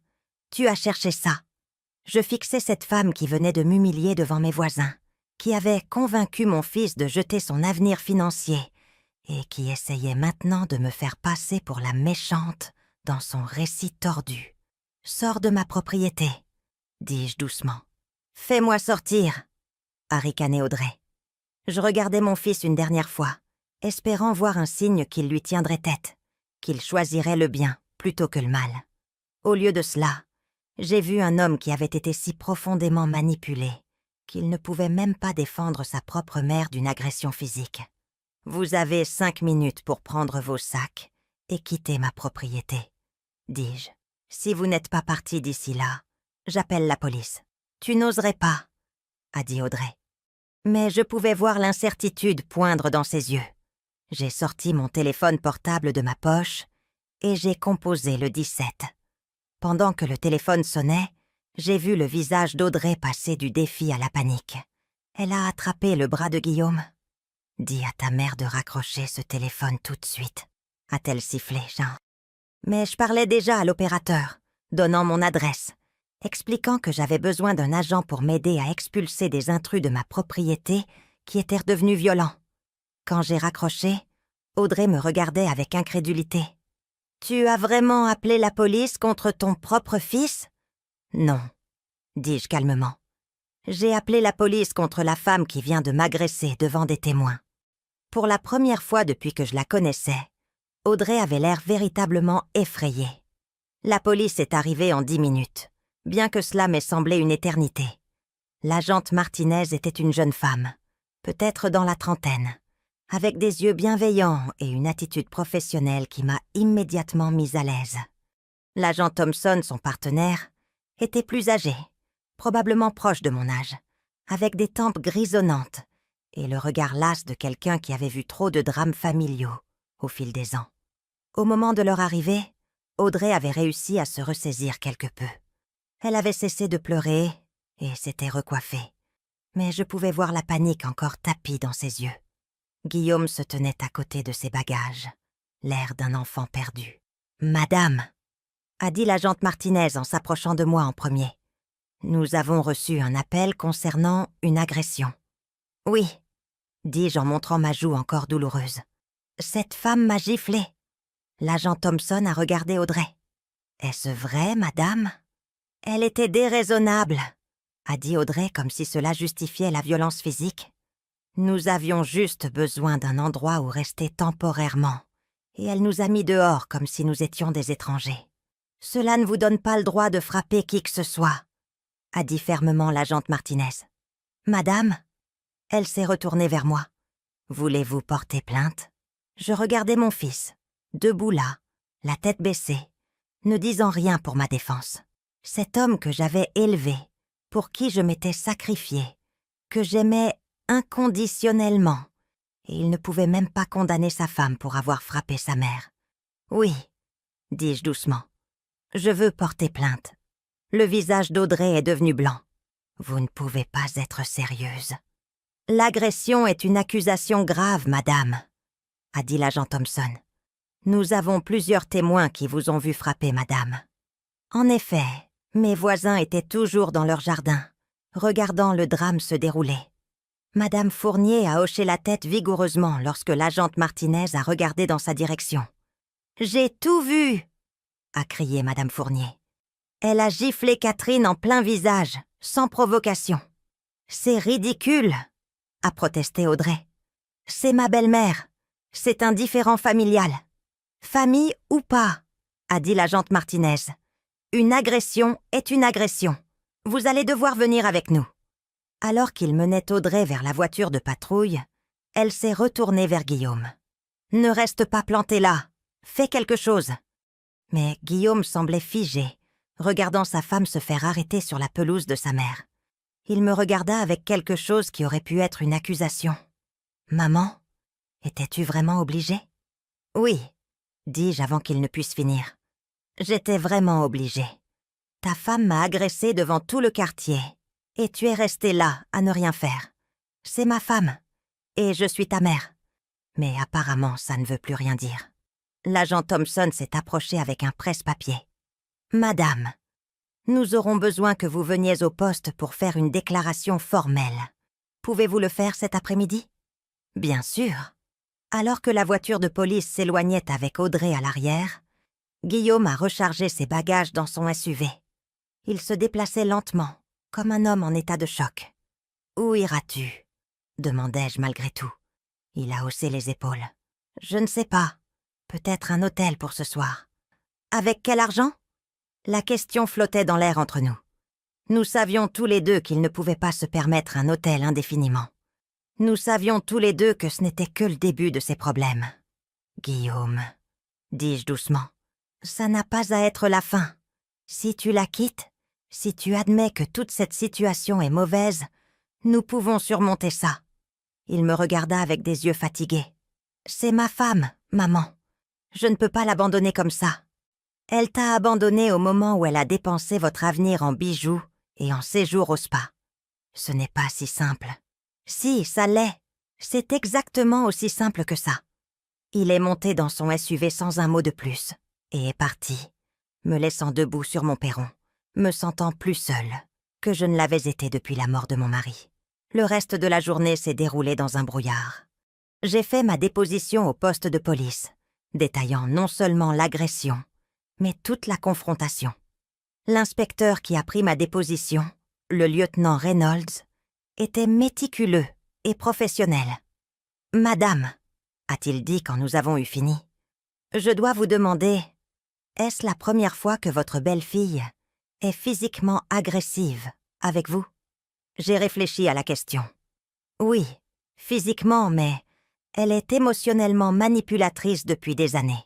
Tu as cherché ça. » Je fixais cette femme qui venait de m'humilier devant mes voisins, qui avait convaincu mon fils de jeter son avenir financier et qui essayait maintenant de me faire passer pour la méchante dans son récit tordu. « Sors de ma propriété, » dis-je doucement. « Fais-moi sortir, » a ricané Audrey. Je regardais mon fils une dernière fois, espérant voir un signe qu'il lui tiendrait tête, qu'il choisirait le bien plutôt que le mal. Au lieu de cela, j'ai vu un homme qui avait été si profondément manipulé qu'il ne pouvait même pas défendre sa propre mère d'une agression physique. « Vous avez 5 minutes pour prendre vos sacs et quitter ma propriété, » dis-je. « Si vous n'êtes pas parti d'ici là, j'appelle la police. »« Tu n'oserais pas, » a dit Audrey. Mais je pouvais voir l'incertitude poindre dans ses yeux. J'ai sorti mon téléphone portable de ma poche et j'ai composé le 17. Pendant que le téléphone sonnait, j'ai vu le visage d'Audrey passer du défi à la panique. Elle a attrapé le bras de Guillaume. « Dis à ta mère de raccrocher ce téléphone tout de suite, » a-t-elle sifflé, Jean. Mais je parlais déjà à l'opérateur, donnant mon adresse, expliquant que j'avais besoin d'un agent pour m'aider à expulser des intrus de ma propriété qui étaient redevenus violents. Quand j'ai raccroché, Audrey me regardait avec incrédulité. « Tu as vraiment appelé la police contre ton propre fils ? » ?»« Non, » dis-je calmement. « J'ai appelé la police contre la femme qui vient de m'agresser devant des témoins. » Pour la première fois depuis que je la connaissais, Audrey avait l'air véritablement effrayée. La police est arrivée en 10 minutes, bien que cela m'ait semblé une éternité. L'agente Martinez était une jeune femme, peut-être dans la trentaine, avec des yeux bienveillants et une attitude professionnelle qui m'a immédiatement mise à l'aise. L'agent Thompson, son partenaire, était plus âgé, probablement proche de mon âge, avec des tempes grisonnantes et le regard las de quelqu'un qui avait vu trop de drames familiaux au fil des ans. Au moment de leur arrivée, Audrey avait réussi à se ressaisir quelque peu. Elle avait cessé de pleurer et s'était recoiffée, mais je pouvais voir la panique encore tapie dans ses yeux. Guillaume se tenait à côté de ses bagages, l'air d'un enfant perdu. « Madame !» a dit l'agente Martinez en s'approchant de moi en premier. « Nous avons reçu un appel concernant une agression. »« Oui, » dis-je en montrant ma joue encore douloureuse. « Cette femme m'a giflé. » L'agent Thompson a regardé Audrey. « Est-ce vrai, madame ? » « Elle était déraisonnable, » a dit Audrey comme si cela justifiait la violence physique. « Nous avions juste besoin d'un endroit où rester temporairement, et elle nous a mis dehors comme si nous étions des étrangers. Cela ne vous donne pas le droit de frapper qui que ce soit, » a dit fermement l'agente Martinez. « Madame ?» Elle s'est retournée vers moi. « Voulez-vous porter plainte ?» Je regardais mon fils, debout là, la tête baissée, ne disant rien pour ma défense. Cet homme que j'avais élevé, pour qui je m'étais sacrifiée, que j'aimais inconditionnellement, et il ne pouvait même pas condamner sa femme pour avoir frappé sa mère. « Oui, » dis-je doucement, « je veux porter plainte. » Le visage d'Audrey est devenu blanc. « Vous ne pouvez pas être sérieuse. »« L'agression est une accusation grave, madame, » a dit l'agent Thompson. « Nous avons plusieurs témoins qui vous ont vu frapper, madame. » En effet, mes voisins étaient toujours dans leur jardin, regardant le drame se dérouler. Madame Fournier a hoché la tête vigoureusement lorsque l'agente Martinez a regardé dans sa direction. « J'ai tout vu !» a crié Madame Fournier. « Elle a giflé Catherine en plein visage, sans provocation. »« C'est ridicule !» a protesté Audrey. « C'est ma belle-mère. C'est un différend familial. »« Famille ou pas ?» a dit l'agente Martinez. « Une agression est une agression. Vous allez devoir venir avec nous. » Alors qu'il menait Audrey vers la voiture de patrouille, elle s'est retournée vers Guillaume. « Ne reste pas planté là, » Fais quelque chose !» Mais Guillaume semblait figé, regardant sa femme se faire arrêter sur la pelouse de sa mère. Il me regarda avec quelque chose qui aurait pu être une accusation. « Maman, étais-tu vraiment obligée ?»« Oui, » dis-je avant qu'il ne puisse finir. « J'étais vraiment obligée. Ta femme m'a agressée devant tout le quartier, et tu es restée là à ne rien faire. C'est ma femme, et je suis ta mère. » Mais apparemment, ça ne veut plus rien dire. L'agent Thompson s'est approché avec un presse-papier. « Madame, nous aurons besoin que vous veniez au poste pour faire une déclaration formelle. Pouvez-vous le faire cet après-midi ?»« Bien sûr. » Alors que la voiture de police s'éloignait avec Audrey à l'arrière, Guillaume a rechargé ses bagages dans son SUV. Il se déplaçait lentement, comme un homme en état de choc. « Où iras-tu » demandai-je malgré tout. Il a haussé les épaules. « Je ne sais pas. Peut-être un hôtel pour ce soir. »« Avec quel argent ?» La question flottait dans l'air entre nous. Nous savions tous les deux qu'il ne pouvait pas se permettre un hôtel indéfiniment. Nous savions tous les deux que ce n'était que le début de ses problèmes. « Guillaume, » dis-je doucement, « ça n'a pas à être la fin. Si tu la quittes, si tu admets que toute cette situation est mauvaise, nous pouvons surmonter ça. » Il me regarda avec des yeux fatigués. « C'est ma femme, maman. Je ne peux pas l'abandonner comme ça. Elle t'a abandonné au moment où elle a dépensé votre avenir en bijoux et en séjour au spa. Ce n'est pas si simple. » Si, ça l'est. C'est exactement aussi simple que ça. Il est monté dans son SUV sans un mot de plus et est parti, me laissant debout sur mon perron, me sentant plus seule que je ne l'avais été depuis la mort de mon mari. Le reste de la journée s'est déroulé dans un brouillard. J'ai fait ma déposition au poste de police, détaillant non seulement l'agression, mais toute la confrontation. L'inspecteur qui a pris ma déposition, le lieutenant Reynolds, était méticuleux et professionnel. « Madame, » a-t-il dit quand nous avons eu fini, « je dois vous demander, est-ce la première fois que votre belle-fille est physiquement agressive avec vous ?» J'ai réfléchi à la question. « Oui, physiquement, mais elle est émotionnellement manipulatrice depuis des années. »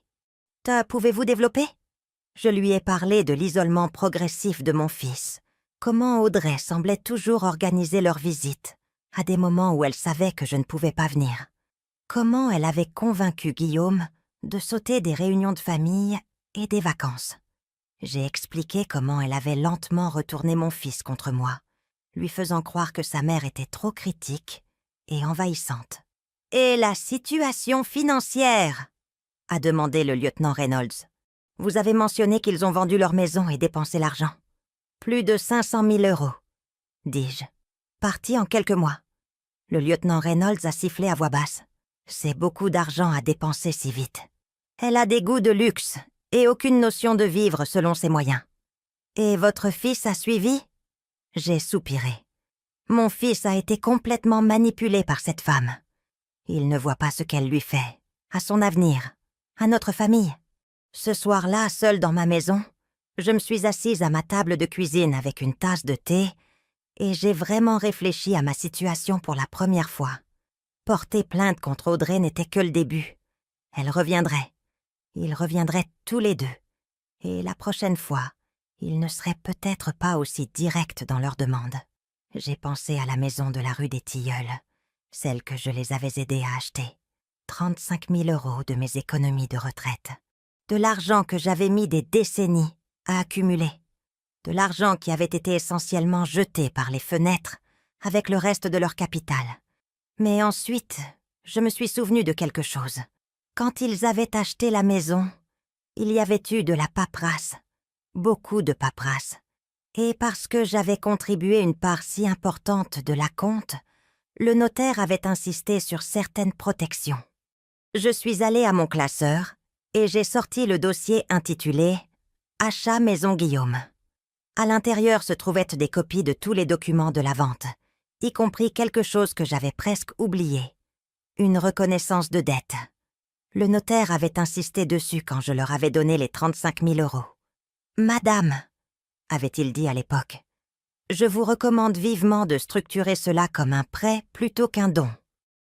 Pouvez-vous développer ? Je lui ai parlé de l'isolement progressif de mon fils. Comment Audrey semblait toujours organiser leurs visites, à des moments où elle savait que je ne pouvais pas venir. Comment elle avait convaincu Guillaume de sauter des réunions de famille et des vacances. J'ai expliqué comment elle avait lentement retourné mon fils contre moi, lui faisant croire que sa mère était trop critique et envahissante. « Et la situation financière ?» a demandé le lieutenant Reynolds. « Vous avez mentionné qu'ils ont vendu leur maison et dépensé l'argent. » Plus de 500 000 €, dis-je. Parti en quelques mois. Le lieutenant Reynolds a sifflé à voix basse. C'est beaucoup d'argent à dépenser si vite. Elle a des goûts de luxe et aucune notion de vivre selon ses moyens. Et votre fils a suivi ? J'ai soupiré. Mon fils a été complètement manipulé par cette femme. Il ne voit pas ce qu'elle lui fait, à son avenir, à notre famille. Ce soir-là, seule dans ma maison, je me suis assise à ma table de cuisine avec une tasse de thé et j'ai vraiment réfléchi à ma situation pour la première fois. Porter plainte contre Audrey n'était que le début. Elle reviendrait. Ils reviendraient tous les deux. Et la prochaine fois, ils ne seraient peut-être pas aussi directs dans leurs demandes. J'ai pensé à la maison de la rue des Tilleuls, celle que je les avais aidés à acheter. 35 000 € de mes économies de retraite. De l'argent que j'avais mis des décennies à accumuler. De l'argent qui avait été essentiellement jeté par les fenêtres avec le reste de leur capital. Mais ensuite, je me suis souvenu de quelque chose. Quand ils avaient acheté la maison, il y avait eu de la paperasse, beaucoup de paperasse. Et parce que j'avais contribué une part si importante de l'acompte, le notaire avait insisté sur certaines protections. Je suis allée à mon classeur et j'ai sorti le dossier intitulé « Achat Maison Guillaume ». À l'intérieur se trouvaient des copies de tous les documents de la vente, y compris quelque chose que j'avais presque oublié, une reconnaissance de dette. Le notaire avait insisté dessus quand je leur avais donné les 35 000 €. « Madame », avait-il dit à l'époque, « je vous recommande vivement de structurer cela comme un prêt plutôt qu'un don.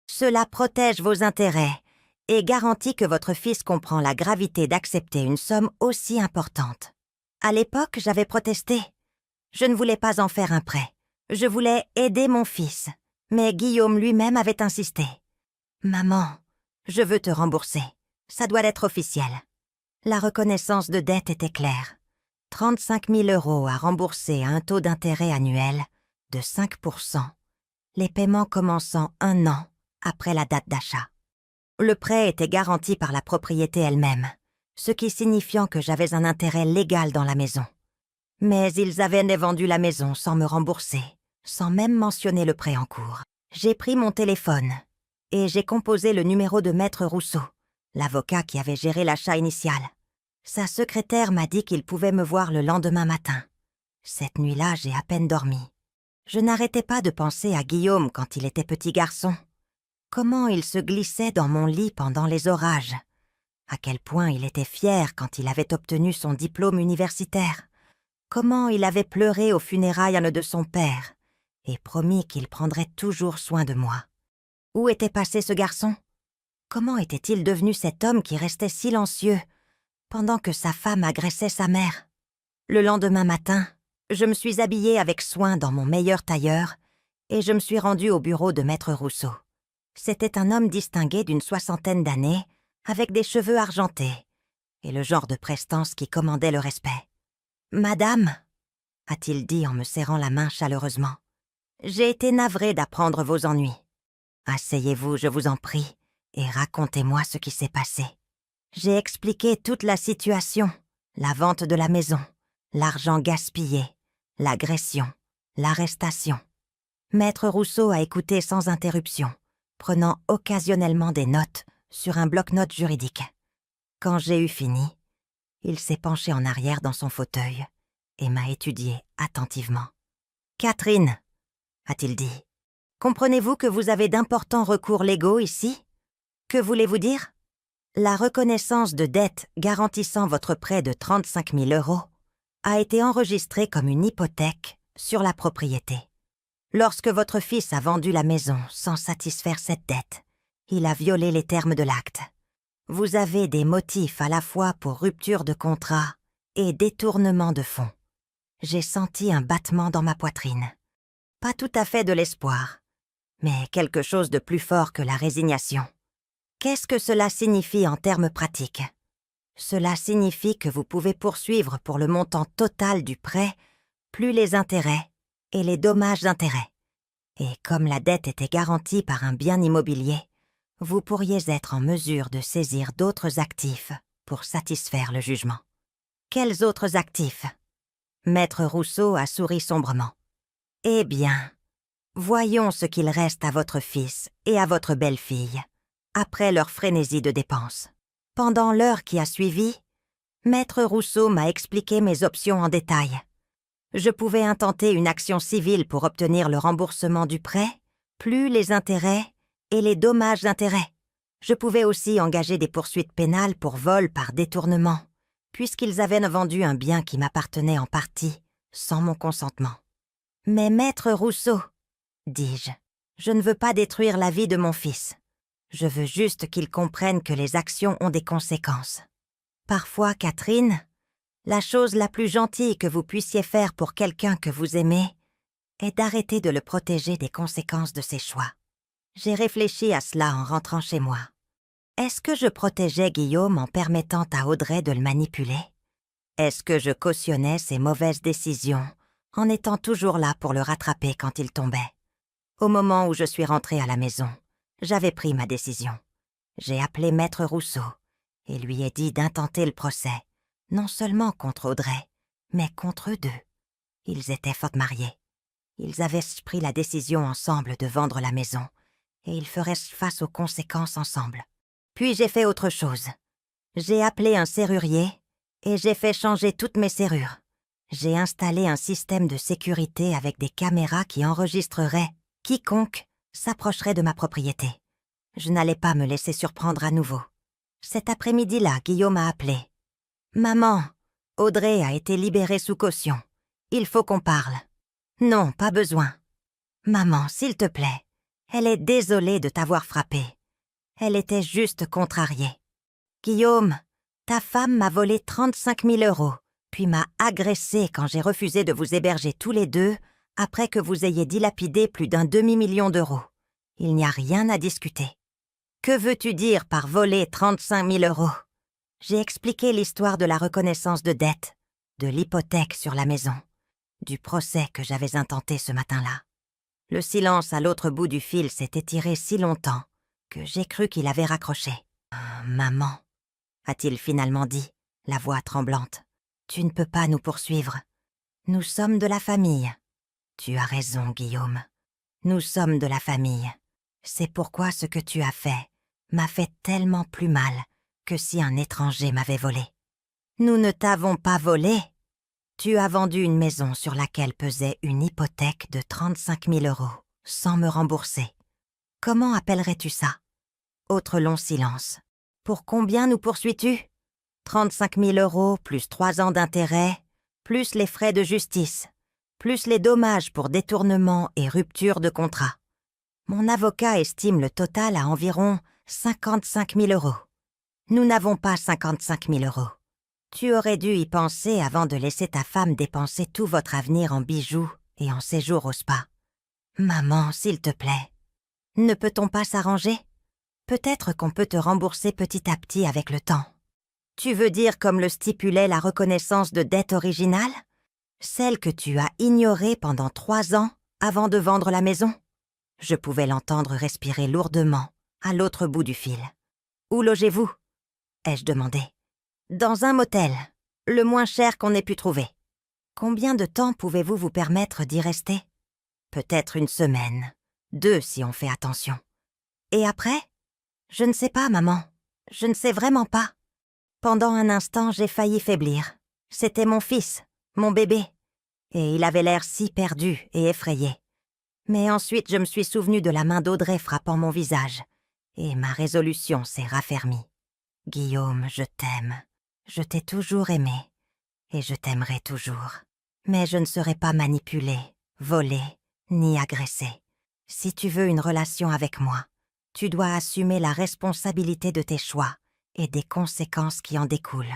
Cela protège vos intérêts et garantit que votre fils comprend la gravité d'accepter une somme aussi importante. À l'époque, j'avais protesté. Je ne voulais pas en faire un prêt. Je voulais aider mon fils. Mais Guillaume lui-même avait insisté. « Maman, je veux te rembourser. Ça doit être officiel. » La reconnaissance de dette était claire. 35 000 € à rembourser à un taux d'intérêt annuel de 5%, les paiements commençant 1 an après la date d'achat. Le prêt était garanti par la propriété elle-même, ce qui signifiant que j'avais un intérêt légal dans la maison. Mais ils avaient vendu la maison sans me rembourser, sans même mentionner le prêt en cours. J'ai pris mon téléphone et j'ai composé le numéro de Maître Rousseau, l'avocat qui avait géré l'achat initial. Sa secrétaire m'a dit qu'il pouvait me voir le lendemain matin. Cette nuit-là, j'ai à peine dormi. Je n'arrêtais pas de penser à Guillaume quand il était petit garçon. Comment il se glissait dans mon lit pendant les orages. À quel point il était fier quand il avait obtenu son diplôme universitaire. Comment il avait pleuré aux funérailles de son père et promis qu'il prendrait toujours soin de moi. Où était passé ce garçon? Comment était-il devenu cet homme qui restait silencieux pendant que sa femme agressait sa mère? Le lendemain matin, je me suis habillée avec soin dans mon meilleur tailleur et je me suis rendue au bureau de Maître Rousseau. C'était un homme distingué d'une 60aine d'années, avec des cheveux argentés, et le genre de prestance qui commandait le respect. « Madame » a-t-il dit en me serrant la main chaleureusement, « j'ai été navré d'apprendre vos ennuis. Asseyez-vous, je vous en prie, et racontez-moi ce qui s'est passé. » J'ai expliqué toute la situation, la vente de la maison, l'argent gaspillé, l'agression, l'arrestation. Maître Rousseau a écouté sans interruption, prenant occasionnellement des notes sur un bloc-notes juridique. Quand j'ai eu fini, il s'est penché en arrière dans son fauteuil et m'a étudié attentivement. « Catherine, » a-t-il dit, « comprenez-vous que vous avez d'importants recours légaux ici? Que voulez-vous dire? La reconnaissance de dette garantissant votre prêt de 35 000 € a été enregistrée comme une hypothèque sur la propriété. Lorsque votre fils a vendu la maison sans satisfaire cette dette, il a violé les termes de l'acte. Vous avez des motifs à la fois pour rupture de contrat et détournement de fonds. » J'ai senti un battement dans ma poitrine. Pas tout à fait de l'espoir, mais quelque chose de plus fort que la résignation. Qu'est-ce que cela signifie en termes pratiques? Cela signifie que vous pouvez poursuivre pour le montant total du prêt, plus les intérêts et les dommages d'intérêt. Et comme la dette était garantie par un bien immobilier, vous pourriez être en mesure de saisir d'autres actifs pour satisfaire le jugement. Quels autres actifs? Maître Rousseau a souri sombrement. Eh bien, voyons ce qu'il reste à votre fils et à votre belle-fille, après leur frénésie de dépenses. Pendant l'heure qui a suivi, Maître Rousseau m'a expliqué mes options en détail. Je pouvais intenter une action civile pour obtenir le remboursement du prêt, plus les intérêts et les dommages d'intérêt. Je pouvais aussi engager des poursuites pénales pour vol par détournement, puisqu'ils avaient vendu un bien qui m'appartenait en partie, sans mon consentement. « Mais Maître Rousseau, » dis-je, « je ne veux pas détruire la vie de mon fils. Je veux juste qu'il comprenne que les actions ont des conséquences. Parfois, Catherine, la chose la plus gentille que vous puissiez faire pour quelqu'un que vous aimez est d'arrêter de le protéger des conséquences de ses choix. » J'ai réfléchi à cela en rentrant chez moi. Est-ce que je protégeais Guillaume en permettant à Audrey de le manipuler? Est-ce que je cautionnais ses mauvaises décisions en étant toujours là pour le rattraper quand il tombait? Au moment où je suis rentrée à la maison, j'avais pris ma décision. J'ai appelé Maître Rousseau et lui ai dit d'intenter le procès, non seulement contre Audrey, mais contre eux deux. Ils étaient fort mariés. Ils avaient pris la décision ensemble de vendre la maison et ils feraient face aux conséquences ensemble. Puis j'ai fait autre chose. J'ai appelé un serrurier et j'ai fait changer toutes mes serrures. J'ai installé un système de sécurité avec des caméras qui enregistreraient quiconque s'approcherait de ma propriété. Je n'allais pas me laisser surprendre à nouveau. Cet après-midi-là, Guillaume a appelé. « Maman, Audrey a été libérée sous caution. Il faut qu'on parle. »« Non, pas besoin. »« Maman, s'il te plaît, elle est désolée de t'avoir frappée. Elle était juste contrariée. « Guillaume, ta femme m'a volé 35 000 €, puis m'a agressée quand j'ai refusé de vous héberger tous les deux après que vous ayez dilapidé plus d'un demi-million d'euros. Il n'y a rien à discuter. Que veux-tu dire par voler 35 000 €? J'ai expliqué l'histoire de la reconnaissance de dette, de l'hypothèque sur la maison, du procès que j'avais intenté ce matin-là. Le silence à l'autre bout du fil s'est étiré si longtemps que j'ai cru qu'il avait raccroché. « Maman », a-t-il finalement dit, la voix tremblante, « tu ne peux pas nous poursuivre. Nous sommes de la famille. » « Tu as raison, Guillaume. Nous sommes de la famille. C'est pourquoi ce que tu as fait m'a fait tellement plus mal que si un étranger m'avait volé. Nous ne t'avons pas volé. Tu as vendu une maison sur laquelle pesait une hypothèque de 35 000 € sans me rembourser. Comment appellerais-tu ça? » Autre long silence. « Pour combien nous poursuis-tu? 35 000 € plus 3 ans d'intérêt, plus les frais de justice, plus les dommages pour détournement et rupture de contrat. Mon avocat estime le total à environ 55 000 €. Nous n'avons pas 55 000 €. Tu aurais dû y penser avant de laisser ta femme dépenser tout votre avenir en bijoux et en séjour au spa. Maman, s'il te plaît. Ne peut-on pas s'arranger? Peut-être qu'on peut te rembourser petit à petit avec le temps. Tu veux dire comme le stipulait la reconnaissance de dette originale? Celle que tu as ignorée pendant 3 ans avant de vendre la maison? Je pouvais l'entendre respirer lourdement à l'autre bout du fil. « Où logez-vous » ai-je demandé. « Dans un motel, le moins cher qu'on ait pu trouver. Combien de temps pouvez-vous vous permettre d'y rester? Peut-être 1 semaine, 2 si on fait attention. Et après? Je ne sais pas, maman. Je ne sais vraiment pas. Pendant un instant, j'ai failli faiblir. C'était mon fils, mon bébé. Et il avait l'air si perdu et effrayé. Mais ensuite, je me suis souvenu de la main d'Audrey frappant mon visage. Et ma résolution s'est raffermie. Guillaume, je t'aime. Je t'ai toujours aimé. Et je t'aimerai toujours. Mais je ne serai pas manipulée, volée, ni agressée. Si tu veux une relation avec moi, tu dois assumer la responsabilité de tes choix et des conséquences qui en découlent.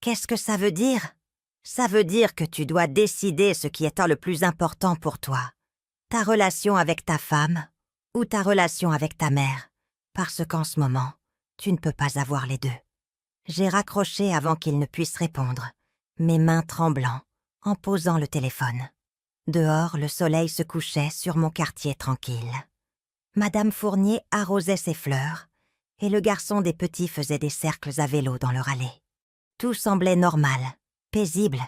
Qu'est-ce que ça veut dire? Ça veut dire que tu dois décider ce qui est le plus important pour toi. Ta relation avec ta femme ou ta relation avec ta mère, parce qu'en ce moment, tu ne peux pas avoir les deux. J'ai raccroché avant qu'il ne puisse répondre, mes mains tremblant, en posant le téléphone. Dehors, le soleil se couchait sur mon quartier tranquille. Madame Fournier arrosait ses fleurs, et le garçon des petits faisait des cercles à vélo dans leur allée. Tout semblait normal, paisible,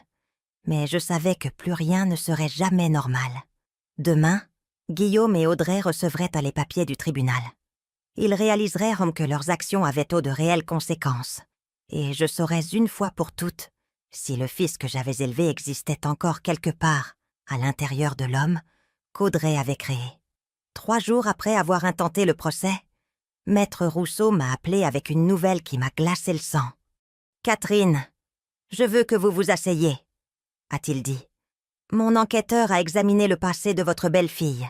mais je savais que plus rien ne serait jamais normal. Demain, Guillaume et Audrey recevraient les papiers du tribunal. Ils réaliseraient que leurs actions avaient de réelles conséquences, et je saurais une fois pour toutes si le fils que j'avais élevé existait encore quelque part, à l'intérieur de l'homme, qu'Audrey avait créé. 3 jours après avoir intenté le procès, Maître Rousseau m'a appelé avec une nouvelle qui m'a glacé le sang. « Catherine, je veux que vous vous asseyiez, » a-t-il dit. « Mon enquêteur a examiné le passé de votre belle-fille,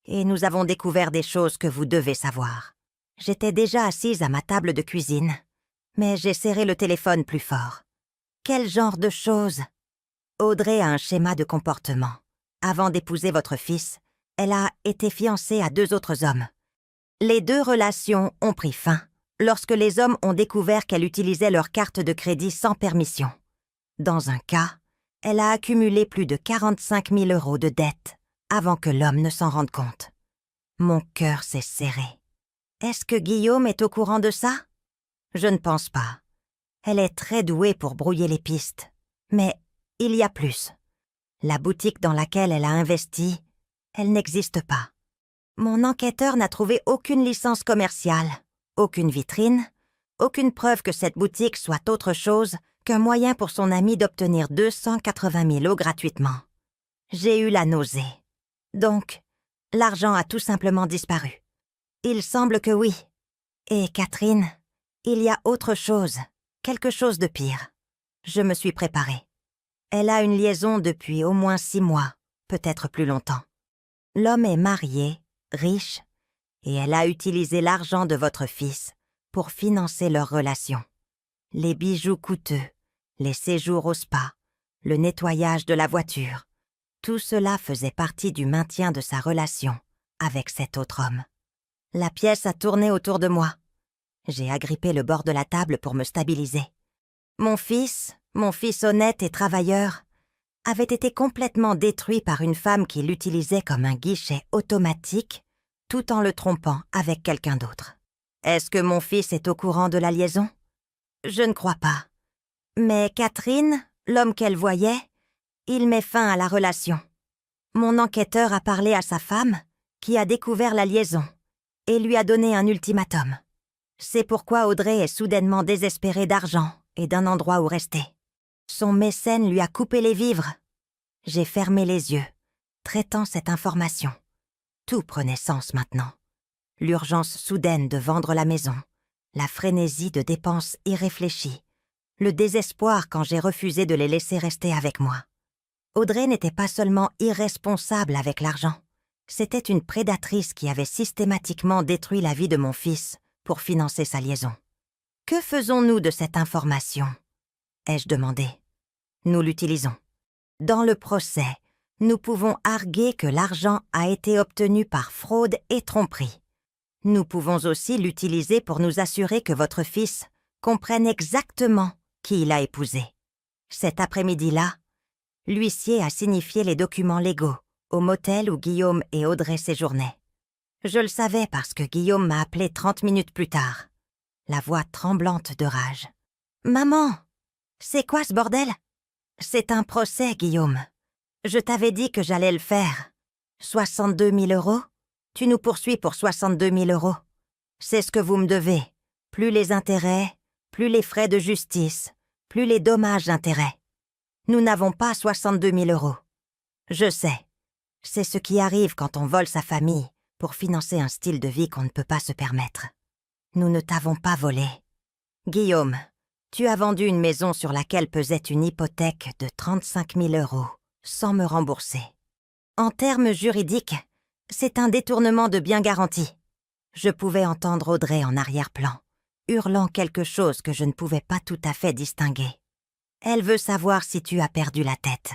et nous avons découvert des choses que vous devez savoir. » J'étais déjà assise à ma table de cuisine, mais j'ai serré le téléphone plus fort. « Quel genre de choses? » Audrey a un schéma de comportement. Avant d'épouser votre fils, elle a été fiancée à 2 autres hommes. Les 2 relations ont pris fin lorsque les hommes ont découvert qu'elle utilisait leur carte de crédit sans permission. Dans un cas, elle a accumulé plus de 45 000 € de dettes avant que l'homme ne s'en rende compte. Mon cœur s'est serré. Est-ce que Guillaume est au courant de ça? Je ne pense pas. Elle est très douée pour brouiller les pistes. Mais il y a plus. La boutique dans laquelle elle a investi, elle n'existe pas. Mon enquêteur n'a trouvé aucune licence commerciale, aucune vitrine, aucune preuve que cette boutique soit autre chose qu'un moyen pour son ami d'obtenir 280 000 € gratuitement. J'ai eu la nausée. Donc, l'argent a tout simplement disparu. Il semble que oui. Et Catherine, il y a autre chose, quelque chose de pire. Je me suis préparée. Elle a une liaison depuis au moins 6 mois, peut-être plus longtemps. L'homme est marié, riche, et elle a utilisé l'argent de votre fils pour financer leur relation. Les bijoux coûteux, les séjours au spa, le nettoyage de la voiture, tout cela faisait partie du maintien de sa relation avec cet autre homme. La pièce a tourné autour de moi. J'ai agrippé le bord de la table pour me stabiliser. Mon fils honnête et travailleur, avait été complètement détruit par une femme qui l'utilisait comme un guichet automatique tout en le trompant avec quelqu'un d'autre. Est-ce que mon fils est au courant de la liaison? Je ne crois pas. Mais Catherine, l'homme qu'elle voyait, il met fin à la relation. Mon enquêteur a parlé à sa femme, qui a découvert la liaison, et lui a donné un ultimatum. C'est pourquoi Audrey est soudainement désespérée d'argent et d'un endroit où rester. Son mécène lui a coupé les vivres. J'ai fermé les yeux, traitant cette information. Tout prenait sens maintenant. L'urgence soudaine de vendre la maison, la frénésie de dépenses irréfléchies, le désespoir quand j'ai refusé de les laisser rester avec moi. Audrey n'était pas seulement irresponsable avec l'argent, c'était une prédatrice qui avait systématiquement détruit la vie de mon fils pour financer sa liaison. Que faisons-nous de cette information? Ai-je demandé. Nous l'utilisons. Dans le procès, nous pouvons arguer que l'argent a été obtenu par fraude et tromperie. Nous pouvons aussi l'utiliser pour nous assurer que votre fils comprenne exactement qui il a épousé. Cet après-midi-là, l'huissier a signifié les documents légaux au motel où Guillaume et Audrey séjournaient. Je le savais parce que Guillaume m'a appelé 30 minutes plus tard, la voix tremblante de rage. « Maman, c'est quoi ce bordel? C'est un procès, Guillaume. Je t'avais dit que j'allais le faire. 62 000 €? Tu nous poursuis pour 62 000 €. C'est ce que vous me devez. Plus les intérêts, plus les frais de justice, plus les dommages d'intérêt. Nous n'avons pas 62 000 €. Je sais. C'est ce qui arrive quand on vole sa famille pour financer un style de vie qu'on ne peut pas se permettre. Nous ne t'avons pas volé. Guillaume, tu as vendu une maison sur laquelle pesait une hypothèque de 35 000 € sans me rembourser. En termes juridiques, c'est un détournement de biens garantis. Je pouvais entendre Audrey en arrière-plan, hurlant quelque chose que je ne pouvais pas tout à fait distinguer. Elle veut savoir si tu as perdu la tête,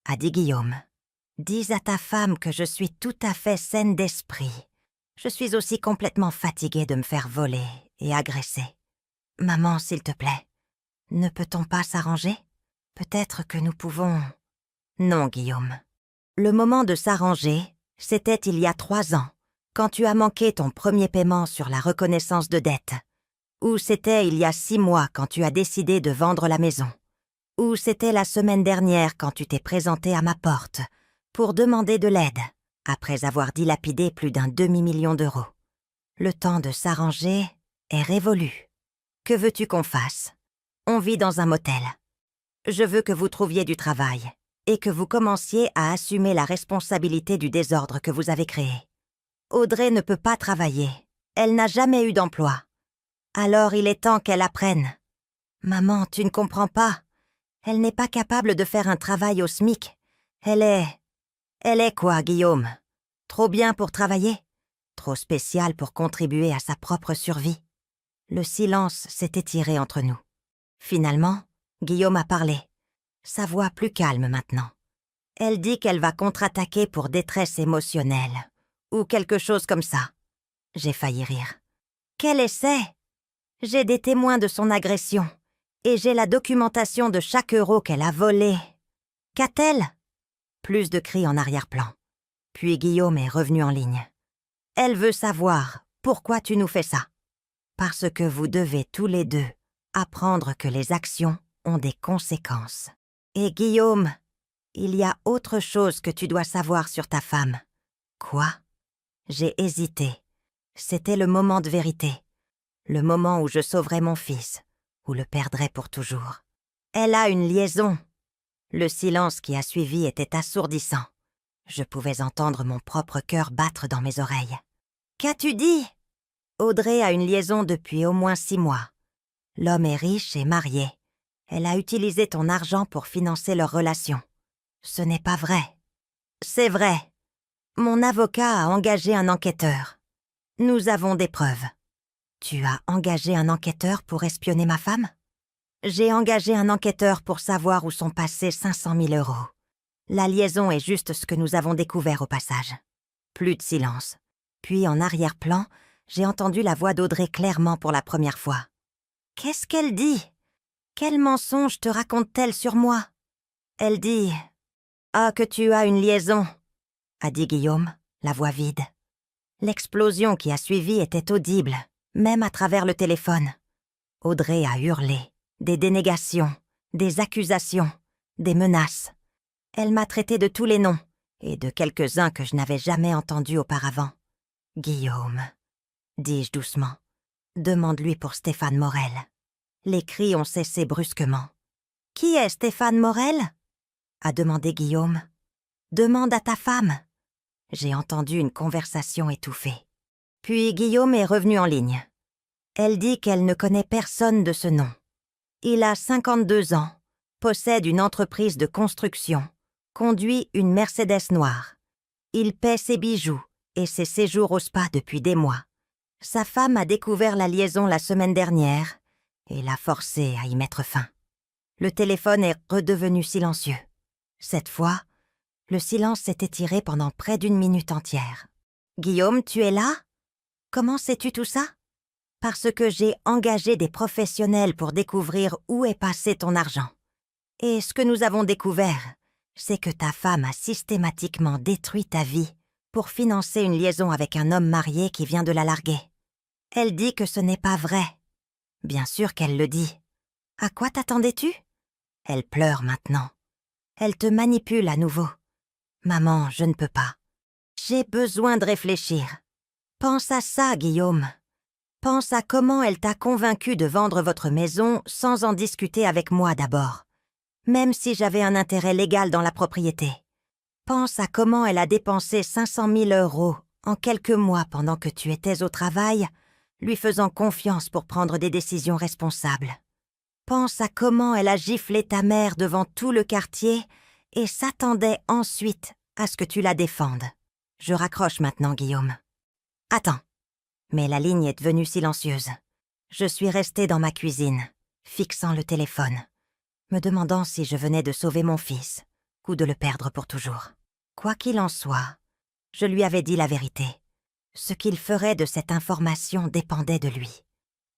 a dit Guillaume. Dis à ta femme que je suis tout à fait saine d'esprit. Je suis aussi complètement fatiguée de me faire voler et agresser. Maman, s'il te plaît, ne peut-on pas s'arranger? Peut-être que nous pouvons... Non, Guillaume. Le moment de s'arranger, c'était il y a 3 ans, quand tu as manqué ton premier paiement sur la reconnaissance de dette. Ou c'était il y a 6 mois quand tu as décidé de vendre la maison. Ou c'était la semaine dernière quand tu t'es présenté à ma porte pour demander de l'aide, après avoir dilapidé plus d'un demi-million d'euros. Le temps de s'arranger est révolu. Que veux-tu qu'on fasse? On vit dans un motel. Je veux que vous trouviez du travail et que vous commenciez à assumer la responsabilité du désordre que vous avez créé. Audrey ne peut pas travailler. Elle n'a jamais eu d'emploi. Alors il est temps qu'elle apprenne. Maman, tu ne comprends pas. Elle n'est pas capable de faire un travail au SMIC. Elle est quoi, Guillaume? Trop bien pour travailler? Trop spéciale pour contribuer à sa propre survie? Le silence s'est étiré entre nous. Finalement, Guillaume a parlé. Sa voix plus calme maintenant. Elle dit qu'elle va contre-attaquer pour détresse émotionnelle, ou quelque chose comme ça. J'ai failli rire. Quel essai? J'ai des témoins de son agression, et j'ai la documentation de chaque euro qu'elle a volé. Qu'a-t-elle? Plus de cris en arrière-plan. Puis Guillaume est revenu en ligne. Elle veut savoir pourquoi tu nous fais ça. Parce que vous devez tous les deux apprendre que les actions ont des conséquences. Et Guillaume, il y a autre chose que tu dois savoir sur ta femme. Quoi? J'ai hésité. C'était le moment de vérité. Le moment où je sauverais mon fils, ou le perdrais pour toujours. Elle a une liaison. Le silence qui a suivi était assourdissant. Je pouvais entendre mon propre cœur battre dans mes oreilles. Qu'as-tu dit? Audrey a une liaison depuis au moins 6 mois. L'homme est riche et marié. Elle a utilisé ton argent pour financer leur relation. Ce n'est pas vrai. C'est vrai. Mon avocat a engagé un enquêteur. Nous avons des preuves. Tu as engagé un enquêteur pour espionner ma femme? J'ai engagé un enquêteur pour savoir où sont passés 500 000 euros. La liaison est juste ce que nous avons découvert au passage. Plus de silence. Puis, en arrière-plan, j'ai entendu la voix d'Audrey clairement pour la première fois. « Qu'est-ce qu'elle dit? Quel mensonge te raconte-t-elle sur moi ?» Elle dit « Ah, que tu as une liaison !» a dit Guillaume, la voix vide. L'explosion qui a suivi était audible, même à travers le téléphone. Audrey a hurlé, des dénégations, des accusations, des menaces. Elle m'a traité de tous les noms, et de quelques-uns que je n'avais jamais entendus auparavant. « Guillaume, dis-je doucement, demande-lui pour Stéphane Morel. » Les cris ont cessé brusquement. « Qui est Stéphane Morel ?» a demandé Guillaume. « Demande à ta femme. » J'ai entendu une conversation étouffée. Puis Guillaume est revenu en ligne. Elle dit qu'elle ne connaît personne de ce nom. Il a 52 ans, possède une entreprise de construction, conduit une Mercedes noire. Il paie ses bijoux et ses séjours au spa depuis des mois. Sa femme a découvert la liaison la semaine dernière et l'a forcé à y mettre fin. Le téléphone est redevenu silencieux. Cette fois, le silence s'est étiré pendant près d'1 minute entière. « Guillaume, tu es là? Comment sais-tu tout ça? » Parce que j'ai engagé des professionnels pour découvrir où est passé ton argent. Et ce que nous avons découvert, c'est que ta femme a systématiquement détruit ta vie pour financer une liaison avec un homme marié qui vient de la larguer. Elle dit que ce n'est pas vrai. Bien sûr qu'elle le dit. À quoi t'attendais-tu? Elle pleure maintenant. Elle te manipule à nouveau. Maman, je ne peux pas. J'ai besoin de réfléchir. Pense à ça, Guillaume. Pense à comment elle t'a convaincu de vendre votre maison sans en discuter avec moi d'abord, même si j'avais un intérêt légal dans la propriété. Pense à comment elle a dépensé 500 000 euros en quelques mois pendant que tu étais au travail, lui faisant confiance pour prendre des décisions responsables. Pense à comment elle a giflé ta mère devant tout le quartier et s'attendait ensuite à ce que tu la défendes. Je raccroche maintenant, Guillaume. Attends. Mais la ligne est devenue silencieuse. Je suis restée dans ma cuisine, fixant le téléphone, me demandant si je venais de sauver mon fils ou de le perdre pour toujours. Quoi qu'il en soit, je lui avais dit la vérité. Ce qu'il ferait de cette information dépendait de lui.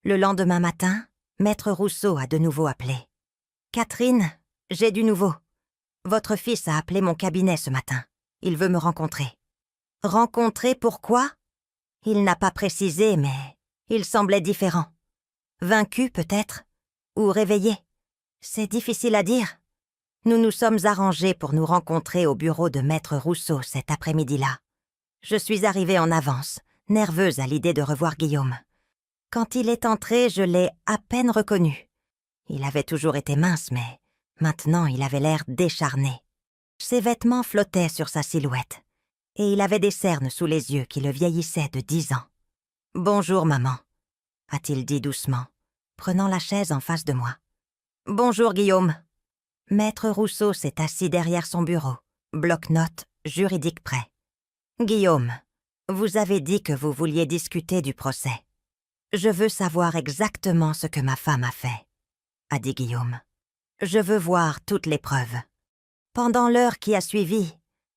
Le lendemain matin, Maître Rousseau a de nouveau appelé. « Catherine, j'ai du nouveau. Votre fils a appelé mon cabinet ce matin. Il veut me rencontrer. » « Rencontrer pourquoi ? » Il n'a pas précisé, mais il semblait différent. Vaincu, peut-être, ou réveillé. C'est difficile à dire. Nous nous sommes arrangés pour nous rencontrer au bureau de Maître Rousseau cet après-midi-là. Je suis arrivée en avance, nerveuse à l'idée de revoir Guillaume. Quand il est entré, je l'ai à peine reconnu. Il avait toujours été mince, mais maintenant il avait l'air décharné. Ses vêtements flottaient sur sa silhouette. Et il avait des cernes sous les yeux qui le vieillissaient de 10 ans. « Bonjour, maman », a-t-il dit doucement, prenant la chaise en face de moi. « Bonjour, Guillaume. » Maître Rousseau s'est assis derrière son bureau, bloc-notes, juridique prêt. « Guillaume, vous avez dit que vous vouliez discuter du procès. Je veux savoir exactement ce que ma femme a fait, » a dit Guillaume. « Je veux voir toutes les preuves. » Pendant l'heure qui a suivi,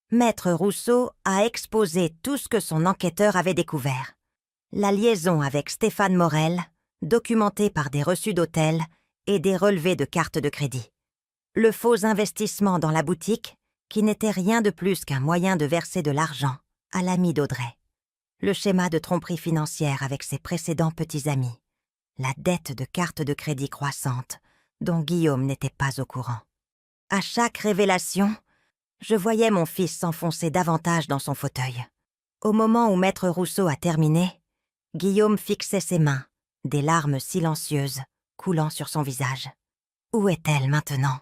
Maître Rousseau a exposé tout ce que son enquêteur avait découvert. La liaison avec Stéphane Morel, documentée par des reçus d'hôtel et des relevés de cartes de crédit. Le faux investissement dans la boutique, qui n'était rien de plus qu'un moyen de verser de l'argent à l'ami d'Audrey. Le schéma de tromperie financière avec ses précédents petits amis. La dette de cartes de crédit croissante, dont Guillaume n'était pas au courant. À chaque révélation, je voyais mon fils s'enfoncer davantage dans son fauteuil. Au moment où Maître Rousseau a terminé, Guillaume fixait ses mains, des larmes silencieuses coulant sur son visage. « Où est-elle maintenant ?»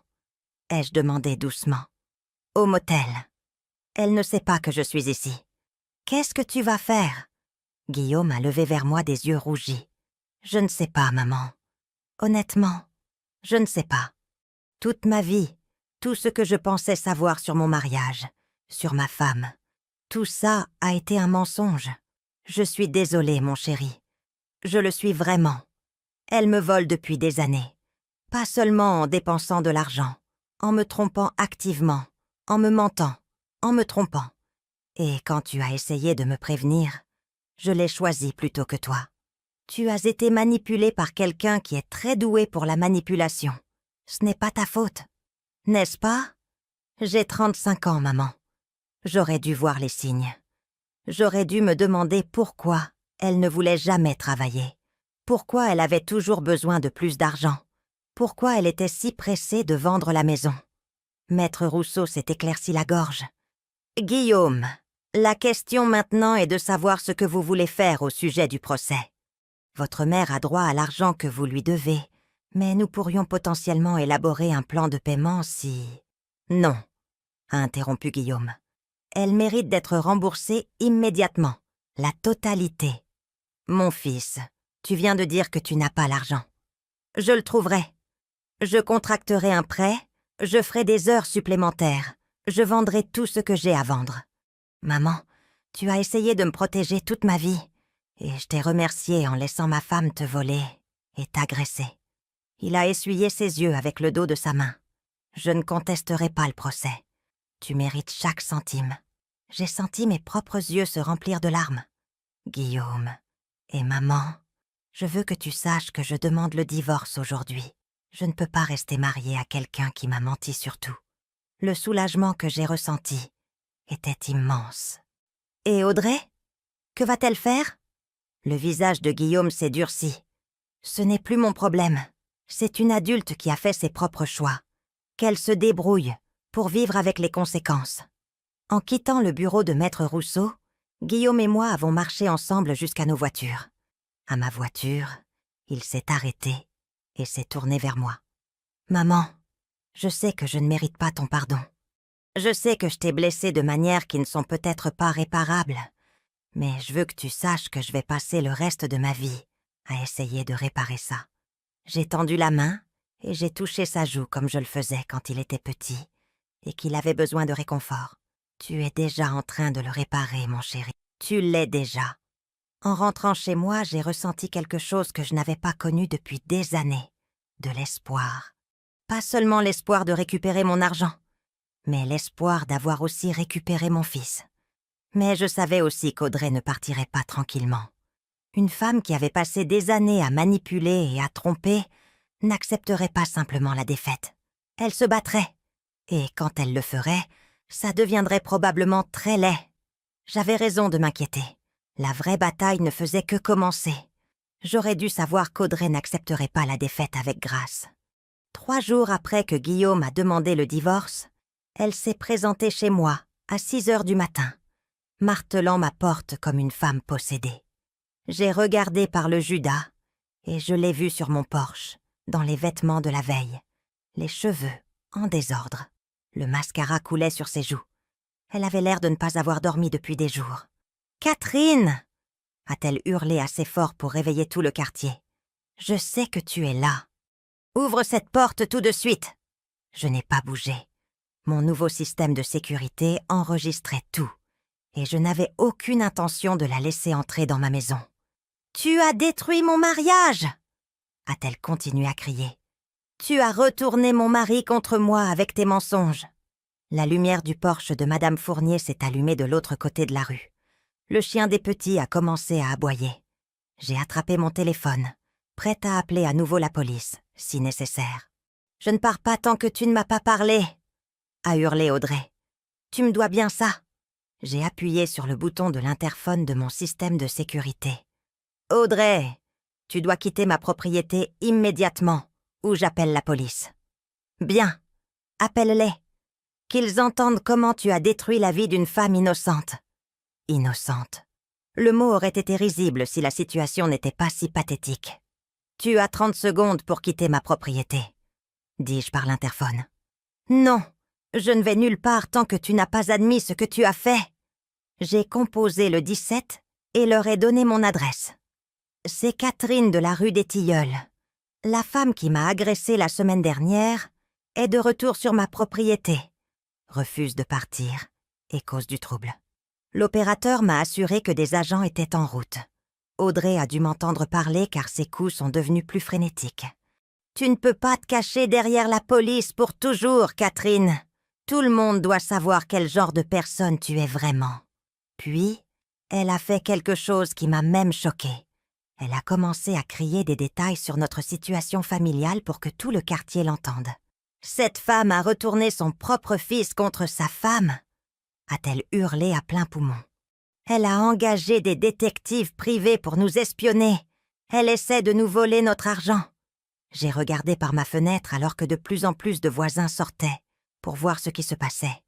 ai-je demandé doucement. « Au motel. Elle ne sait pas que je suis ici. »« Qu'est-ce que tu vas faire ?» Guillaume a levé vers moi des yeux rougis. « Je ne sais pas, maman. Honnêtement, je ne sais pas. Toute ma vie, tout ce que je pensais savoir sur mon mariage, sur ma femme, tout ça a été un mensonge. Je suis désolée, mon chéri. Je le suis vraiment. Elle me vole depuis des années. Pas seulement en dépensant de l'argent, en me trompant activement, en me mentant, en me trompant. Et quand tu as essayé de me prévenir, je l'ai choisi plutôt que toi. Tu as été manipulé par quelqu'un qui est très doué pour la manipulation. Ce n'est pas ta faute. N'est-ce pas? J'ai 35 ans, maman. J'aurais dû voir les signes. J'aurais dû me demander pourquoi elle ne voulait jamais travailler. Pourquoi elle avait toujours besoin de plus d'argent. Pourquoi elle était si pressée de vendre la maison. Maître Rousseau s'est éclairci la gorge. « Guillaume, la question maintenant est de savoir ce que vous voulez faire au sujet du procès. Votre mère a droit à l'argent que vous lui devez, mais nous pourrions potentiellement élaborer un plan de paiement si... » « Non, » a interrompu Guillaume. « Elle mérite d'être remboursée immédiatement, la totalité. Mon fils, tu viens de dire que tu n'as pas l'argent. Je le trouverai. Je contracterai un prêt, je ferai des heures supplémentaires, je vendrai tout ce que j'ai à vendre. Maman, tu as essayé de me protéger toute ma vie, et je t'ai remercié en laissant ma femme te voler et t'agresser. » Il a essuyé ses yeux avec le dos de sa main. « Je ne contesterai pas le procès. Tu mérites chaque centime. » J'ai senti mes propres yeux se remplir de larmes. « Guillaume et maman, je veux que tu saches que je demande le divorce aujourd'hui. Je ne peux pas rester mariée à quelqu'un qui m'a menti sur tout. » Le soulagement que j'ai ressenti était immense. « Et Audrey? Que va-t-elle faire ?» Le visage de Guillaume s'est durci. « Ce n'est plus mon problème. C'est une adulte qui a fait ses propres choix. Qu'elle se débrouille pour vivre avec les conséquences. » En quittant le bureau de Maître Rousseau, Guillaume et moi avons marché ensemble jusqu'à nos voitures. À ma voiture, il s'est arrêté et s'est tourné vers moi. « Maman, je sais que je ne mérite pas ton pardon. Je sais que je t'ai blessée de manières qui ne sont peut-être pas réparables, mais je veux que tu saches que je vais passer le reste de ma vie à essayer de réparer ça. » J'ai tendu la main et j'ai touché sa joue comme je le faisais quand il était petit et qu'il avait besoin de réconfort. « Tu es déjà en train de le réparer, mon chéri. Tu l'es déjà. » En rentrant chez moi, j'ai ressenti quelque chose que je n'avais pas connu depuis des années. De l'espoir. Pas seulement l'espoir de récupérer mon argent, mais l'espoir d'avoir aussi récupéré mon fils. Mais je savais aussi qu'Audrey ne partirait pas tranquillement. Une femme qui avait passé des années à manipuler et à tromper n'accepterait pas simplement la défaite. Elle se battrait. Et quand elle le ferait, ça deviendrait probablement très laid. J'avais raison de m'inquiéter. La vraie bataille ne faisait que commencer. J'aurais dû savoir qu'Audrey n'accepterait pas la défaite avec grâce. 3 jours après que Guillaume a demandé le divorce, elle s'est présentée chez moi à 6 heures du matin, martelant ma porte comme une femme possédée. J'ai regardé par le Judas et je l'ai vue sur mon porche, dans les vêtements de la veille, les cheveux en désordre. Le mascara coulait sur ses joues. Elle avait l'air de ne pas avoir dormi depuis des jours. « Catherine !» a-t-elle hurlé assez fort pour réveiller tout le quartier. « Je sais que tu es là. Ouvre cette porte tout de suite !» Je n'ai pas bougé. Mon nouveau système de sécurité enregistrait tout, et je n'avais aucune intention de la laisser entrer dans ma maison. « Tu as détruit mon mariage !» a-t-elle continué à crier. « Tu as retourné mon mari contre moi avec tes mensonges. » La lumière du porche de Madame Fournier s'est allumée de l'autre côté de la rue. Le chien des petits a commencé à aboyer. J'ai attrapé mon téléphone, prête à appeler à nouveau la police, si nécessaire. « Je ne pars pas tant que tu ne m'as pas parlé !» a hurlé Audrey. « Tu me dois bien ça !» J'ai appuyé sur le bouton de l'interphone de mon système de sécurité. « Audrey, tu dois quitter ma propriété immédiatement, ou j'appelle la police. »« Bien, appelle-les. Qu'ils entendent comment tu as détruit la vie d'une femme innocente. » Innocente. Le mot aurait été risible si la situation n'était pas si pathétique. « Tu as 30 secondes pour quitter ma propriété, » dis-je par l'interphone. « Non, je ne vais nulle part tant que tu n'as pas admis ce que tu as fait. » J'ai composé le 17 et leur ai donné mon adresse. C'est Catherine de la rue des Tilleuls. La femme qui m'a agressée la semaine dernière est de retour sur ma propriété. Refuse de partir et cause du trouble. L'opérateur m'a assuré que des agents étaient en route. Audrey a dû m'entendre parler car ses coups sont devenus plus frénétiques. « Tu ne peux pas te cacher derrière la police pour toujours, Catherine. Tout le monde doit savoir quel genre de personne tu es vraiment. » Puis, elle a fait quelque chose qui m'a même choquée. Elle a commencé à crier des détails sur notre situation familiale pour que tout le quartier l'entende. « Cette femme a retourné son propre fils contre sa femme !» a-t-elle hurlé à plein poumon. « Elle a engagé des détectives privés pour nous espionner. Elle essaie de nous voler notre argent. » J'ai regardé par ma fenêtre alors que de plus en plus de voisins sortaient pour voir ce qui se passait.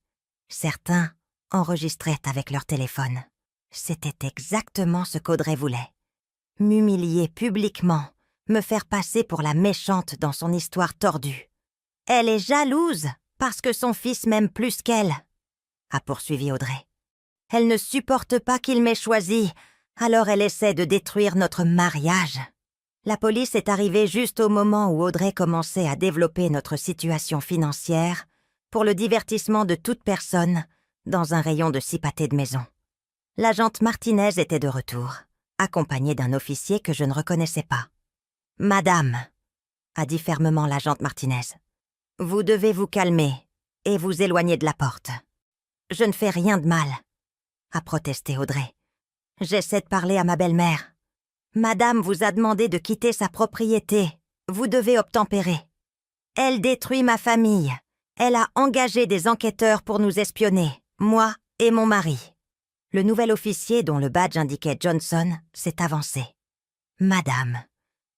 Certains enregistraient avec leur téléphone. C'était exactement ce qu'Audrey voulait. M'humilier publiquement, me faire passer pour la méchante dans son histoire tordue. « Elle est jalouse parce que son fils m'aime plus qu'elle, » a poursuivi Audrey. « Elle ne supporte pas qu'il m'ait choisi, alors elle essaie de détruire notre mariage. » La police est arrivée juste au moment où Audrey commençait à développer notre situation financière pour le divertissement de toute personne dans un rayon de 6 pâtés de maison. L'agente Martinez était de retour, accompagnée d'un officier que je ne reconnaissais pas. « Madame, » a dit fermement l'agente Martinez, « vous devez vous calmer et vous éloigner de la porte. »« Je ne fais rien de mal, » a protesté Audrey. « J'essaie de parler à ma belle-mère. Madame vous a demandé de quitter sa propriété. Vous devez obtempérer. Elle détruit ma famille. Elle a engagé des enquêteurs pour nous espionner, moi et mon mari. » Le nouvel officier, dont le badge indiquait Johnson, s'est avancé. « Madame,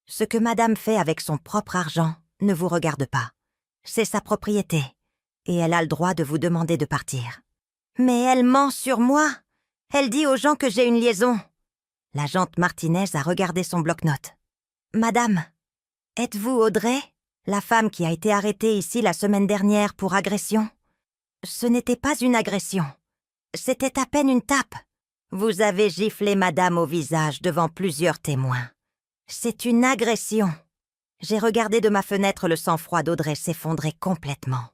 ce que madame fait avec son propre argent ne vous regarde pas. C'est sa propriété, et elle a le droit de vous demander de partir. »« Mais elle ment sur moi. Elle dit aux gens que j'ai une liaison. » L'agente Martinez a regardé son bloc-notes. « Madame, êtes-vous Audrey, la femme qui a été arrêtée ici la semaine dernière pour agression ? » ?»« Ce n'était pas une agression. C'était à peine une tape. Vous avez giflé madame au visage devant plusieurs témoins. C'est une agression. » J'ai regardé de ma fenêtre le sang-froid d'Audrey s'effondrer complètement.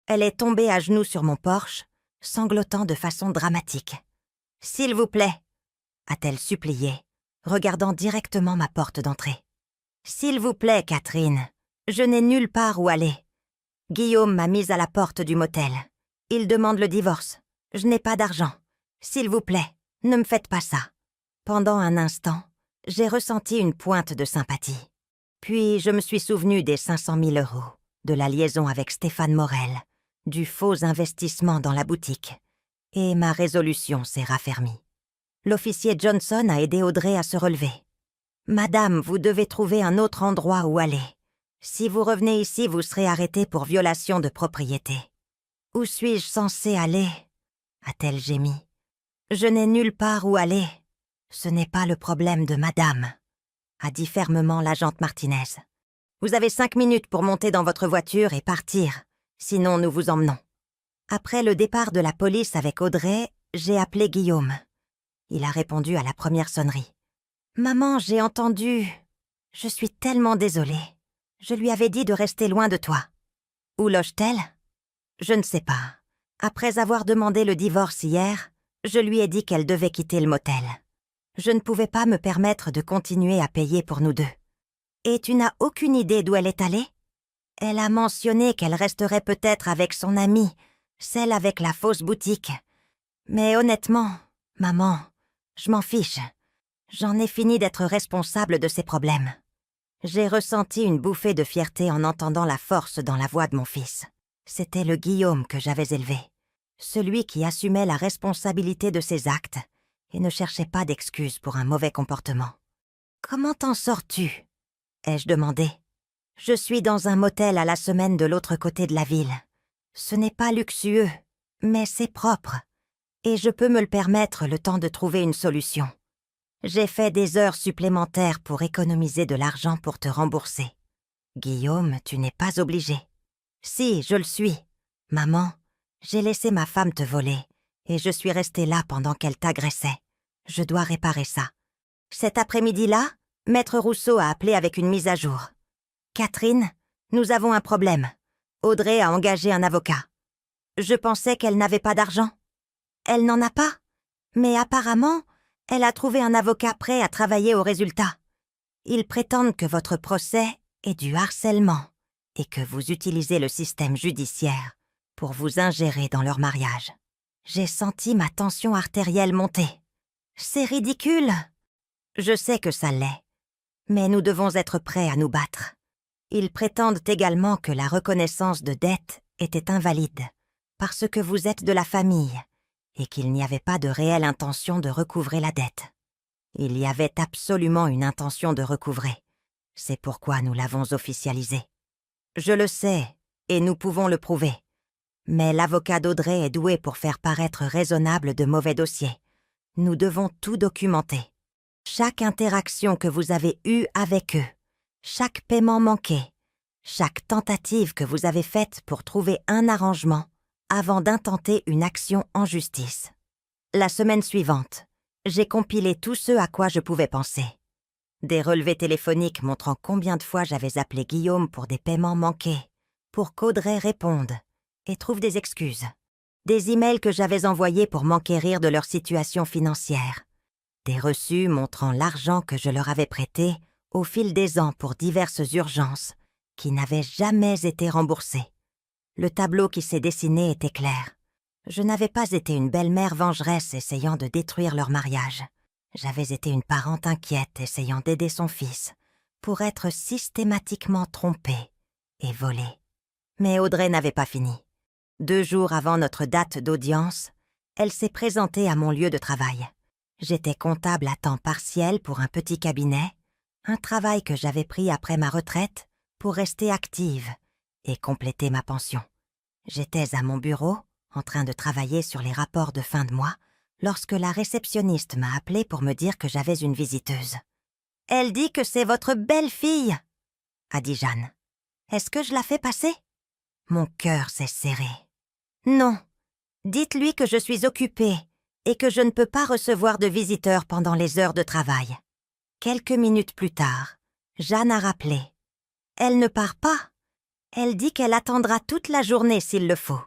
Elle est tombée à genoux sur mon porche, sanglotant de façon dramatique. « S'il vous plaît, » a-t-elle supplié, regardant directement ma porte d'entrée. « S'il vous plaît, Catherine, je n'ai nulle part où aller. Guillaume m'a mise à la porte du motel. Il demande le divorce. Je n'ai pas d'argent. S'il vous plaît, ne me faites pas ça. » Pendant un instant, j'ai ressenti une pointe de sympathie. Puis je me suis souvenu des 500 000 €, de la liaison avec Stéphane Morel, du faux investissement dans la boutique, et ma résolution s'est raffermie. L'officier Johnson a aidé Audrey à se relever. « Madame, vous devez trouver un autre endroit où aller. Si vous revenez ici, vous serez arrêtée pour violation de propriété. »« Où suis-je censée aller ?» a-t-elle gémi. « Je n'ai nulle part où aller. Ce n'est pas le problème de madame, » a dit fermement l'agente Martinez. « Vous avez 5 minutes pour monter dans votre voiture et partir, sinon nous vous emmenons. » Après le départ de la police avec Audrey, j'ai appelé Guillaume. Il a répondu à la première sonnerie. « Maman, j'ai entendu... Je suis tellement désolée. Je lui avais dit de rester loin de toi. »« Où loge-t-elle ?»« Je ne sais pas. Après avoir demandé le divorce hier, je lui ai dit qu'elle devait quitter le motel. Je ne pouvais pas me permettre de continuer à payer pour nous deux. »« Et tu n'as aucune idée d'où elle est allée ? » ?»« Elle a mentionné qu'elle resterait peut-être avec son amie, celle avec la fausse boutique. Mais honnêtement, maman... Je m'en fiche. J'en ai fini d'être responsable de ses problèmes. » J'ai ressenti une bouffée de fierté en entendant la force dans la voix de mon fils. C'était le Guillaume que j'avais élevé. Celui qui assumait la responsabilité de ses actes et ne cherchait pas d'excuses pour un mauvais comportement. « Comment t'en sors-tu » ai-je demandé. « Je suis dans un motel à la semaine de l'autre côté de la ville. Ce n'est pas luxueux, mais c'est propre. Et je peux me le permettre le temps de trouver une solution. J'ai fait des heures supplémentaires pour économiser de l'argent pour te rembourser. »« Guillaume, tu n'es pas obligé. »« Si, je le suis. Maman, j'ai laissé ma femme te voler, et je suis restée là pendant qu'elle t'agressait. Je dois réparer ça. Cet après-midi-là, Maître Rousseau a appelé avec une mise à jour. « Catherine, nous avons un problème. Audrey a engagé un avocat. Je pensais qu'elle n'avait pas d'argent. » Elle n'en a pas ? Mais apparemment, elle a trouvé un avocat prêt à travailler au résultat. Ils prétendent que votre procès est du harcèlement et que vous utilisez le système judiciaire pour vous ingérer dans leur mariage. J'ai senti ma tension artérielle monter. C'est ridicule. Je sais que ça l'est, mais nous devons être prêts à nous battre. Ils prétendent également que la reconnaissance de dette était invalide parce que vous êtes de la famille et qu'il n'y avait pas de réelle intention de recouvrer la dette. Il y avait absolument une intention de recouvrer. C'est pourquoi nous l'avons officialisé. Je le sais, et nous pouvons le prouver. Mais l'avocat d'Audrey est doué pour faire paraître raisonnable de mauvais dossiers. Nous devons tout documenter. Chaque interaction que vous avez eue avec eux, chaque paiement manqué, chaque tentative que vous avez faite pour trouver un arrangement avant d'intenter une action en justice. La semaine suivante, j'ai compilé tout ce à quoi je pouvais penser. Des relevés téléphoniques montrant combien de fois j'avais appelé Guillaume pour des paiements manqués, pour qu'Audrey réponde et trouve des excuses. Des emails que j'avais envoyés pour m'enquérir de leur situation financière. Des reçus montrant l'argent que je leur avais prêté au fil des ans pour diverses urgences qui n'avaient jamais été remboursées. Le tableau qui s'est dessiné était clair. Je n'avais pas été une belle-mère vengeresse essayant de détruire leur mariage. J'avais été une parente inquiète essayant d'aider son fils pour être systématiquement trompée et volée. Mais Audrey n'avait pas fini. 2 jours avant notre date d'audience, elle s'est présentée à mon lieu de travail. J'étais comptable à temps partiel pour un petit cabinet, un travail que j'avais pris après ma retraite pour rester active et compléter ma pension. J'étais à mon bureau, en train de travailler sur les rapports de fin de mois, lorsque la réceptionniste m'a appelée pour me dire que j'avais une visiteuse. « Elle dit que c'est votre belle-fille !» a dit Jeanne. « Est-ce que je la fais passer ?» Mon cœur s'est serré. « Non, dites-lui que je suis occupée et que je ne peux pas recevoir de visiteurs pendant les heures de travail. » Quelques minutes plus tard, Jeanne a rappelé. « Elle ne part pas. Elle dit qu'elle attendra toute la journée s'il le faut. »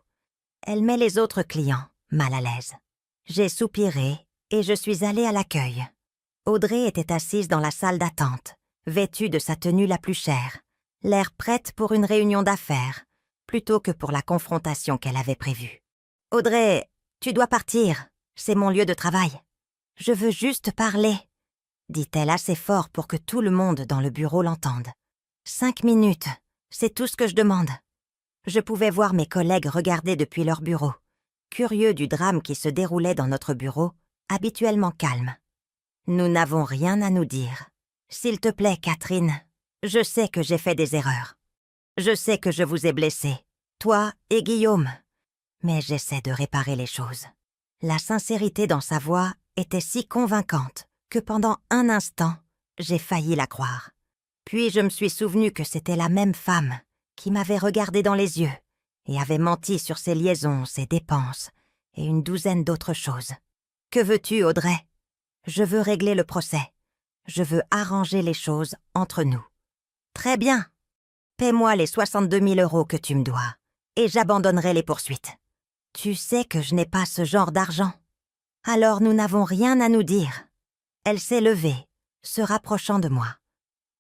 Elle met les autres clients mal à l'aise. J'ai soupiré et je suis allée à l'accueil. Audrey était assise dans la salle d'attente, vêtue de sa tenue la plus chère, l'air prête pour une réunion d'affaires, plutôt que pour la confrontation qu'elle avait prévue. « Audrey, tu dois partir, c'est mon lieu de travail. Je veux juste parler, » dit-elle assez fort pour que tout le monde dans le bureau l'entende. 5 minutes, c'est tout ce que je demande. Je pouvais voir mes collègues regarder depuis leur bureau, curieux du drame qui se déroulait dans notre bureau, habituellement calme. Nous n'avons rien à nous dire. S'il te plaît, Catherine, je sais que j'ai fait des erreurs. Je sais que je vous ai blessé, toi et Guillaume. Mais j'essaie de réparer les choses. La sincérité dans sa voix était si convaincante que pendant un instant, j'ai failli la croire. Puis je me suis souvenu que c'était la même femme qui m'avait regardé dans les yeux et avait menti sur ses liaisons, ses dépenses et une douzaine d'autres choses. Que veux-tu, Audrey? Je veux régler le procès. Je veux arranger les choses entre nous. Très bien. Paie-moi les 62 000 € que tu me dois et j'abandonnerai les poursuites. Tu sais que je n'ai pas ce genre d'argent. Alors nous n'avons rien à nous dire. Elle s'est levée, se rapprochant de moi.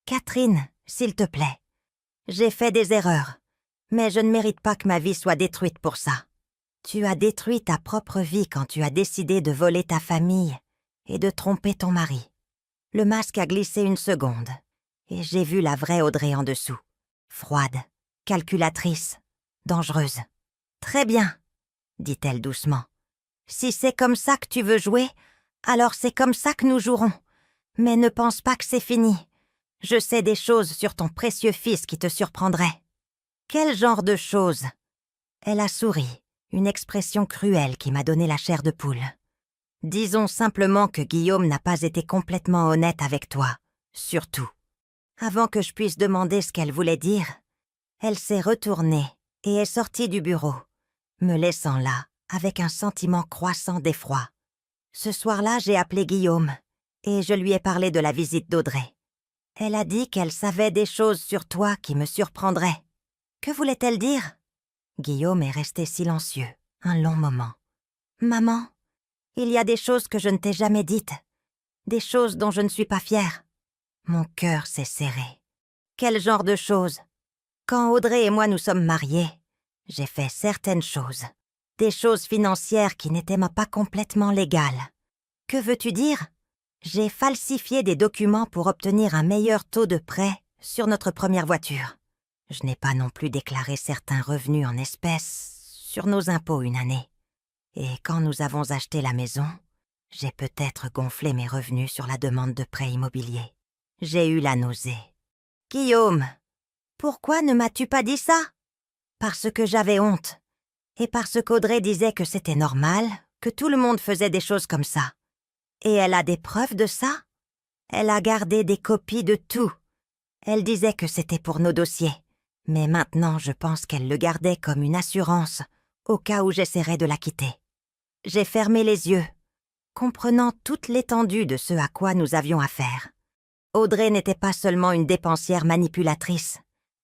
Catherine, s'il te plaît. J'ai fait des erreurs, mais je ne mérite pas que ma vie soit détruite pour ça. Tu as détruit ta propre vie quand tu as décidé de voler ta famille et de tromper ton mari. Le masque a glissé une seconde, et j'ai vu la vraie Audrey en dessous. Froide, calculatrice, dangereuse. Très bien, dit-elle doucement. Si c'est comme ça que tu veux jouer, alors c'est comme ça que nous jouerons. Mais ne pense pas que c'est fini. Je sais des choses sur ton précieux fils qui te surprendraient. Quel genre de choses? Elle a souri, une expression cruelle qui m'a donné la chair de poule. Disons simplement que Guillaume n'a pas été complètement honnête avec toi, surtout. Avant que je puisse demander ce qu'elle voulait dire, elle s'est retournée et est sortie du bureau, me laissant là avec un sentiment croissant d'effroi. Ce soir-là, j'ai appelé Guillaume et je lui ai parlé de la visite d'Audrey. Elle a dit qu'elle savait des choses sur toi qui me surprendraient. Que voulait-elle dire? Guillaume est resté silencieux un long moment. « Maman, Il y a des choses que je ne t'ai jamais dites, des choses dont je ne suis pas fière. Mon cœur s'est serré. Quel genre de choses? Quand Audrey et moi nous sommes mariés, j'ai fait certaines choses. Des choses financières qui n'étaient pas complètement légales. Que veux-tu dire? J'ai falsifié des documents pour obtenir un meilleur taux de prêt sur notre première voiture. Je n'ai pas non plus déclaré certains revenus en espèces sur nos impôts une année. Et quand nous avons acheté la maison, j'ai peut-être gonflé mes revenus sur la demande de prêt immobilier. J'ai eu la nausée. Guillaume, pourquoi ne m'as-tu pas dit ça? Parce que j'avais honte. Et parce qu'Audrey disait que c'était normal, que tout le monde faisait des choses comme ça. Et elle a des preuves de ça? Elle a gardé des copies de tout. Elle disait que c'était pour nos dossiers. Mais maintenant, je pense qu'elle le gardait comme une assurance, au cas où j'essaierais de la quitter. J'ai fermé les yeux, comprenant toute l'étendue de ce à quoi nous avions affaire. Audrey n'était pas seulement une dépensière manipulatrice.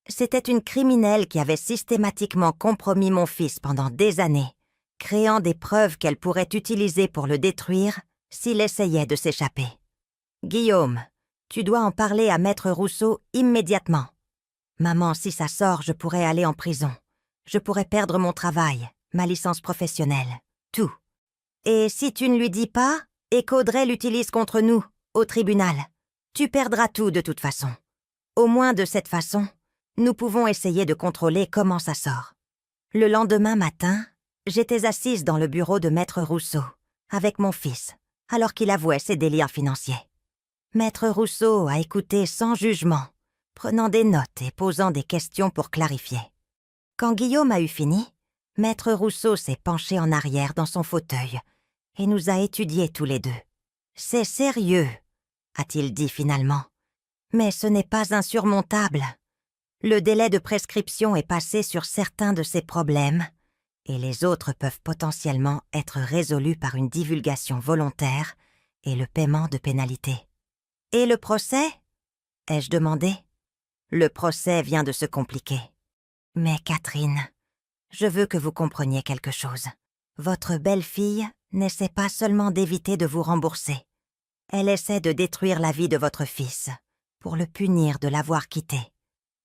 C'était une criminelle qui avait systématiquement compromis mon fils pendant des années, créant des preuves qu'elle pourrait utiliser pour le détruire s'il essayait de s'échapper. Guillaume, tu dois en parler à Maître Rousseau immédiatement. Maman, si ça sort, je pourrais aller en prison. Je pourrais perdre mon travail, ma licence professionnelle, tout. Et si tu ne lui dis pas, et qu'Audrey l'utilise contre nous, au tribunal, tu perdras tout de toute façon. Au moins de cette façon, nous pouvons essayer de contrôler comment ça sort. Le lendemain matin, j'étais assise dans le bureau de Maître Rousseau, avec mon fils, alors qu'il avouait ses délires financiers. Maître Rousseau a écouté sans jugement, prenant des notes et posant des questions pour clarifier. Quand Guillaume a eu fini, Maître Rousseau s'est penché en arrière dans son fauteuil et nous a étudiés tous les deux. « C'est sérieux », a-t-il dit finalement, « mais ce n'est pas insurmontable. Le délai de prescription est passé sur certains de ces problèmes et les autres peuvent potentiellement être résolus par une divulgation volontaire et le paiement de pénalités. »« Et le procès ?» ai-je demandé. « Le procès vient de se compliquer. Mais Catherine, je veux que vous compreniez quelque chose. Votre belle-fille n'essaie pas seulement d'éviter de vous rembourser. Elle essaie de détruire la vie de votre fils, pour le punir de l'avoir quitté.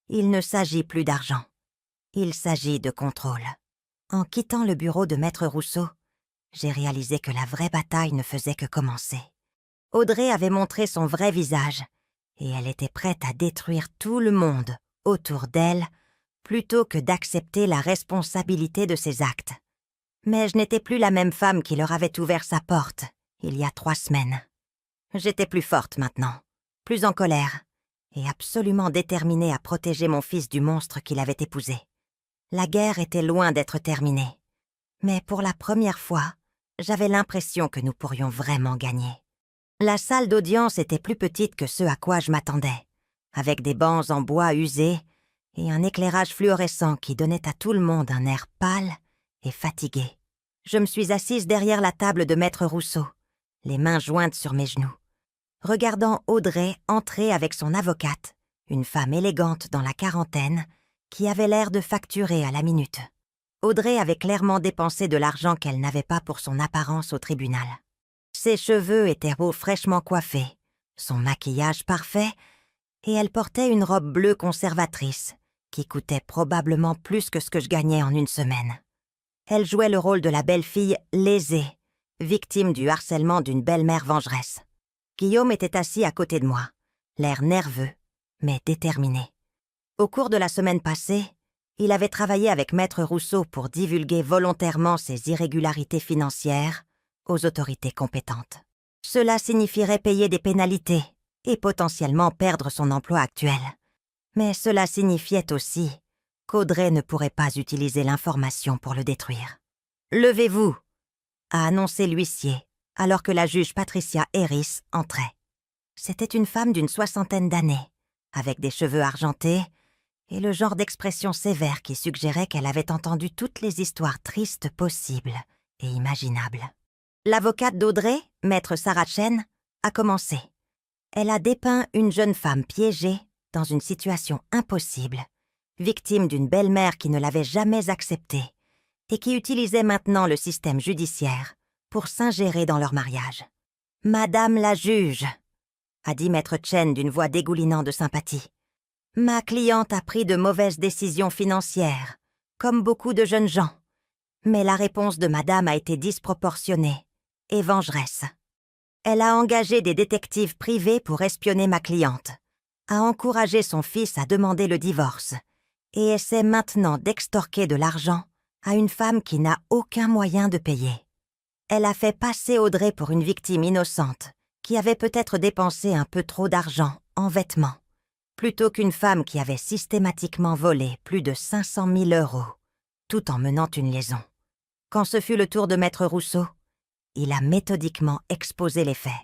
Il ne s'agit plus d'argent. Il s'agit de contrôle. » En quittant le bureau de Maître Rousseau, j'ai réalisé que la vraie bataille ne faisait que commencer. Audrey avait montré son vrai visage, et elle était prête à détruire tout le monde autour d'elle, plutôt que d'accepter la responsabilité de ses actes. Mais je n'étais plus la même femme qui leur avait ouvert sa porte, il y a 3 semaines. J'étais plus forte maintenant, plus en colère, et absolument déterminée à protéger mon fils du monstre qu'il avait épousé. La guerre était loin d'être terminée. Mais pour la première fois, j'avais l'impression que nous pourrions vraiment gagner. La salle d'audience était plus petite que ce à quoi je m'attendais, avec des bancs en bois usés et un éclairage fluorescent qui donnait à tout le monde un air pâle et fatigué. Je me suis assise derrière la table de Maître Rousseau, les mains jointes sur mes genoux, regardant Audrey entrer avec son avocate, une femme élégante dans la quarantaine, qui avait l'air de facturer à la minute. Audrey avait clairement dépensé de l'argent qu'elle n'avait pas pour son apparence au tribunal. Ses cheveux étaient beaux fraîchement coiffés, son maquillage parfait, et elle portait une robe bleue conservatrice, qui coûtait probablement plus que ce que je gagnais en une semaine. Elle jouait le rôle de la belle-fille lésée, victime du harcèlement d'une belle-mère vengeresse. Guillaume était assis à côté de moi, l'air nerveux, mais déterminé. Au cours de la semaine passée, il avait travaillé avec Maître Rousseau pour divulguer volontairement ses irrégularités financières aux autorités compétentes. Cela signifierait payer des pénalités et potentiellement perdre son emploi actuel. Mais cela signifiait aussi qu'Audrey ne pourrait pas utiliser l'information pour le détruire. « Levez-vous !» a annoncé l'huissier, alors que la juge Patricia Harris entrait. C'était une femme d'une 60aine d'années, avec des cheveux argentés et le genre d'expression sévère qui suggérait qu'elle avait entendu toutes les histoires tristes possibles et imaginables. L'avocate d'Audrey, maître Sarah Chen, a commencé. Elle a dépeint une jeune femme piégée dans une situation impossible, victime d'une belle-mère qui ne l'avait jamais acceptée et qui utilisait maintenant le système judiciaire pour s'ingérer dans leur mariage. « Madame la juge !» a dit maître Chen d'une voix dégoulinant de sympathie. « Ma cliente a pris de mauvaises décisions financières, comme beaucoup de jeunes gens. Mais la réponse de madame a été disproportionnée et vengeresse. Elle a engagé des détectives privés pour espionner ma cliente, a encouragé son fils à demander le divorce et essaie maintenant d'extorquer de l'argent à une femme qui n'a aucun moyen de payer. Elle a fait passer Audrey pour une victime innocente qui avait peut-être dépensé un peu trop d'argent en vêtements, plutôt qu'une femme qui avait systématiquement volé plus de 500 000 €, tout en menant une liaison. Quand ce fut le tour de maître Rousseau, il a méthodiquement exposé les faits.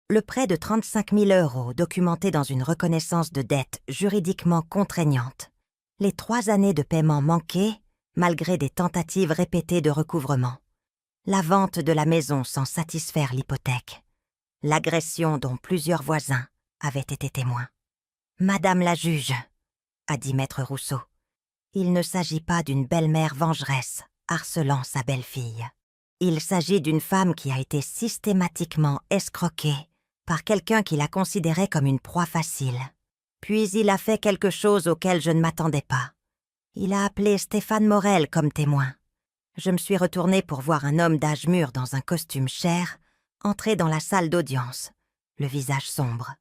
Le prêt de 35 000 € documenté dans une reconnaissance de dette juridiquement contraignante, les 3 années de paiement manquées malgré des tentatives répétées de recouvrement, la vente de la maison sans satisfaire l'hypothèque, l'agression dont plusieurs voisins avaient été témoins. « Madame la juge », a dit maître Rousseau, « il ne s'agit pas d'une belle-mère vengeresse harcelant sa belle-fille. Il s'agit d'une femme qui a été systématiquement escroquée par quelqu'un qui la considérait comme une proie facile. Puis il a fait quelque chose auquel je ne m'attendais pas. Il a appelé Stéphane Morel comme témoin. Je me suis retournée pour voir un homme d'âge mûr dans un costume cher entrer dans la salle d'audience, le visage sombre.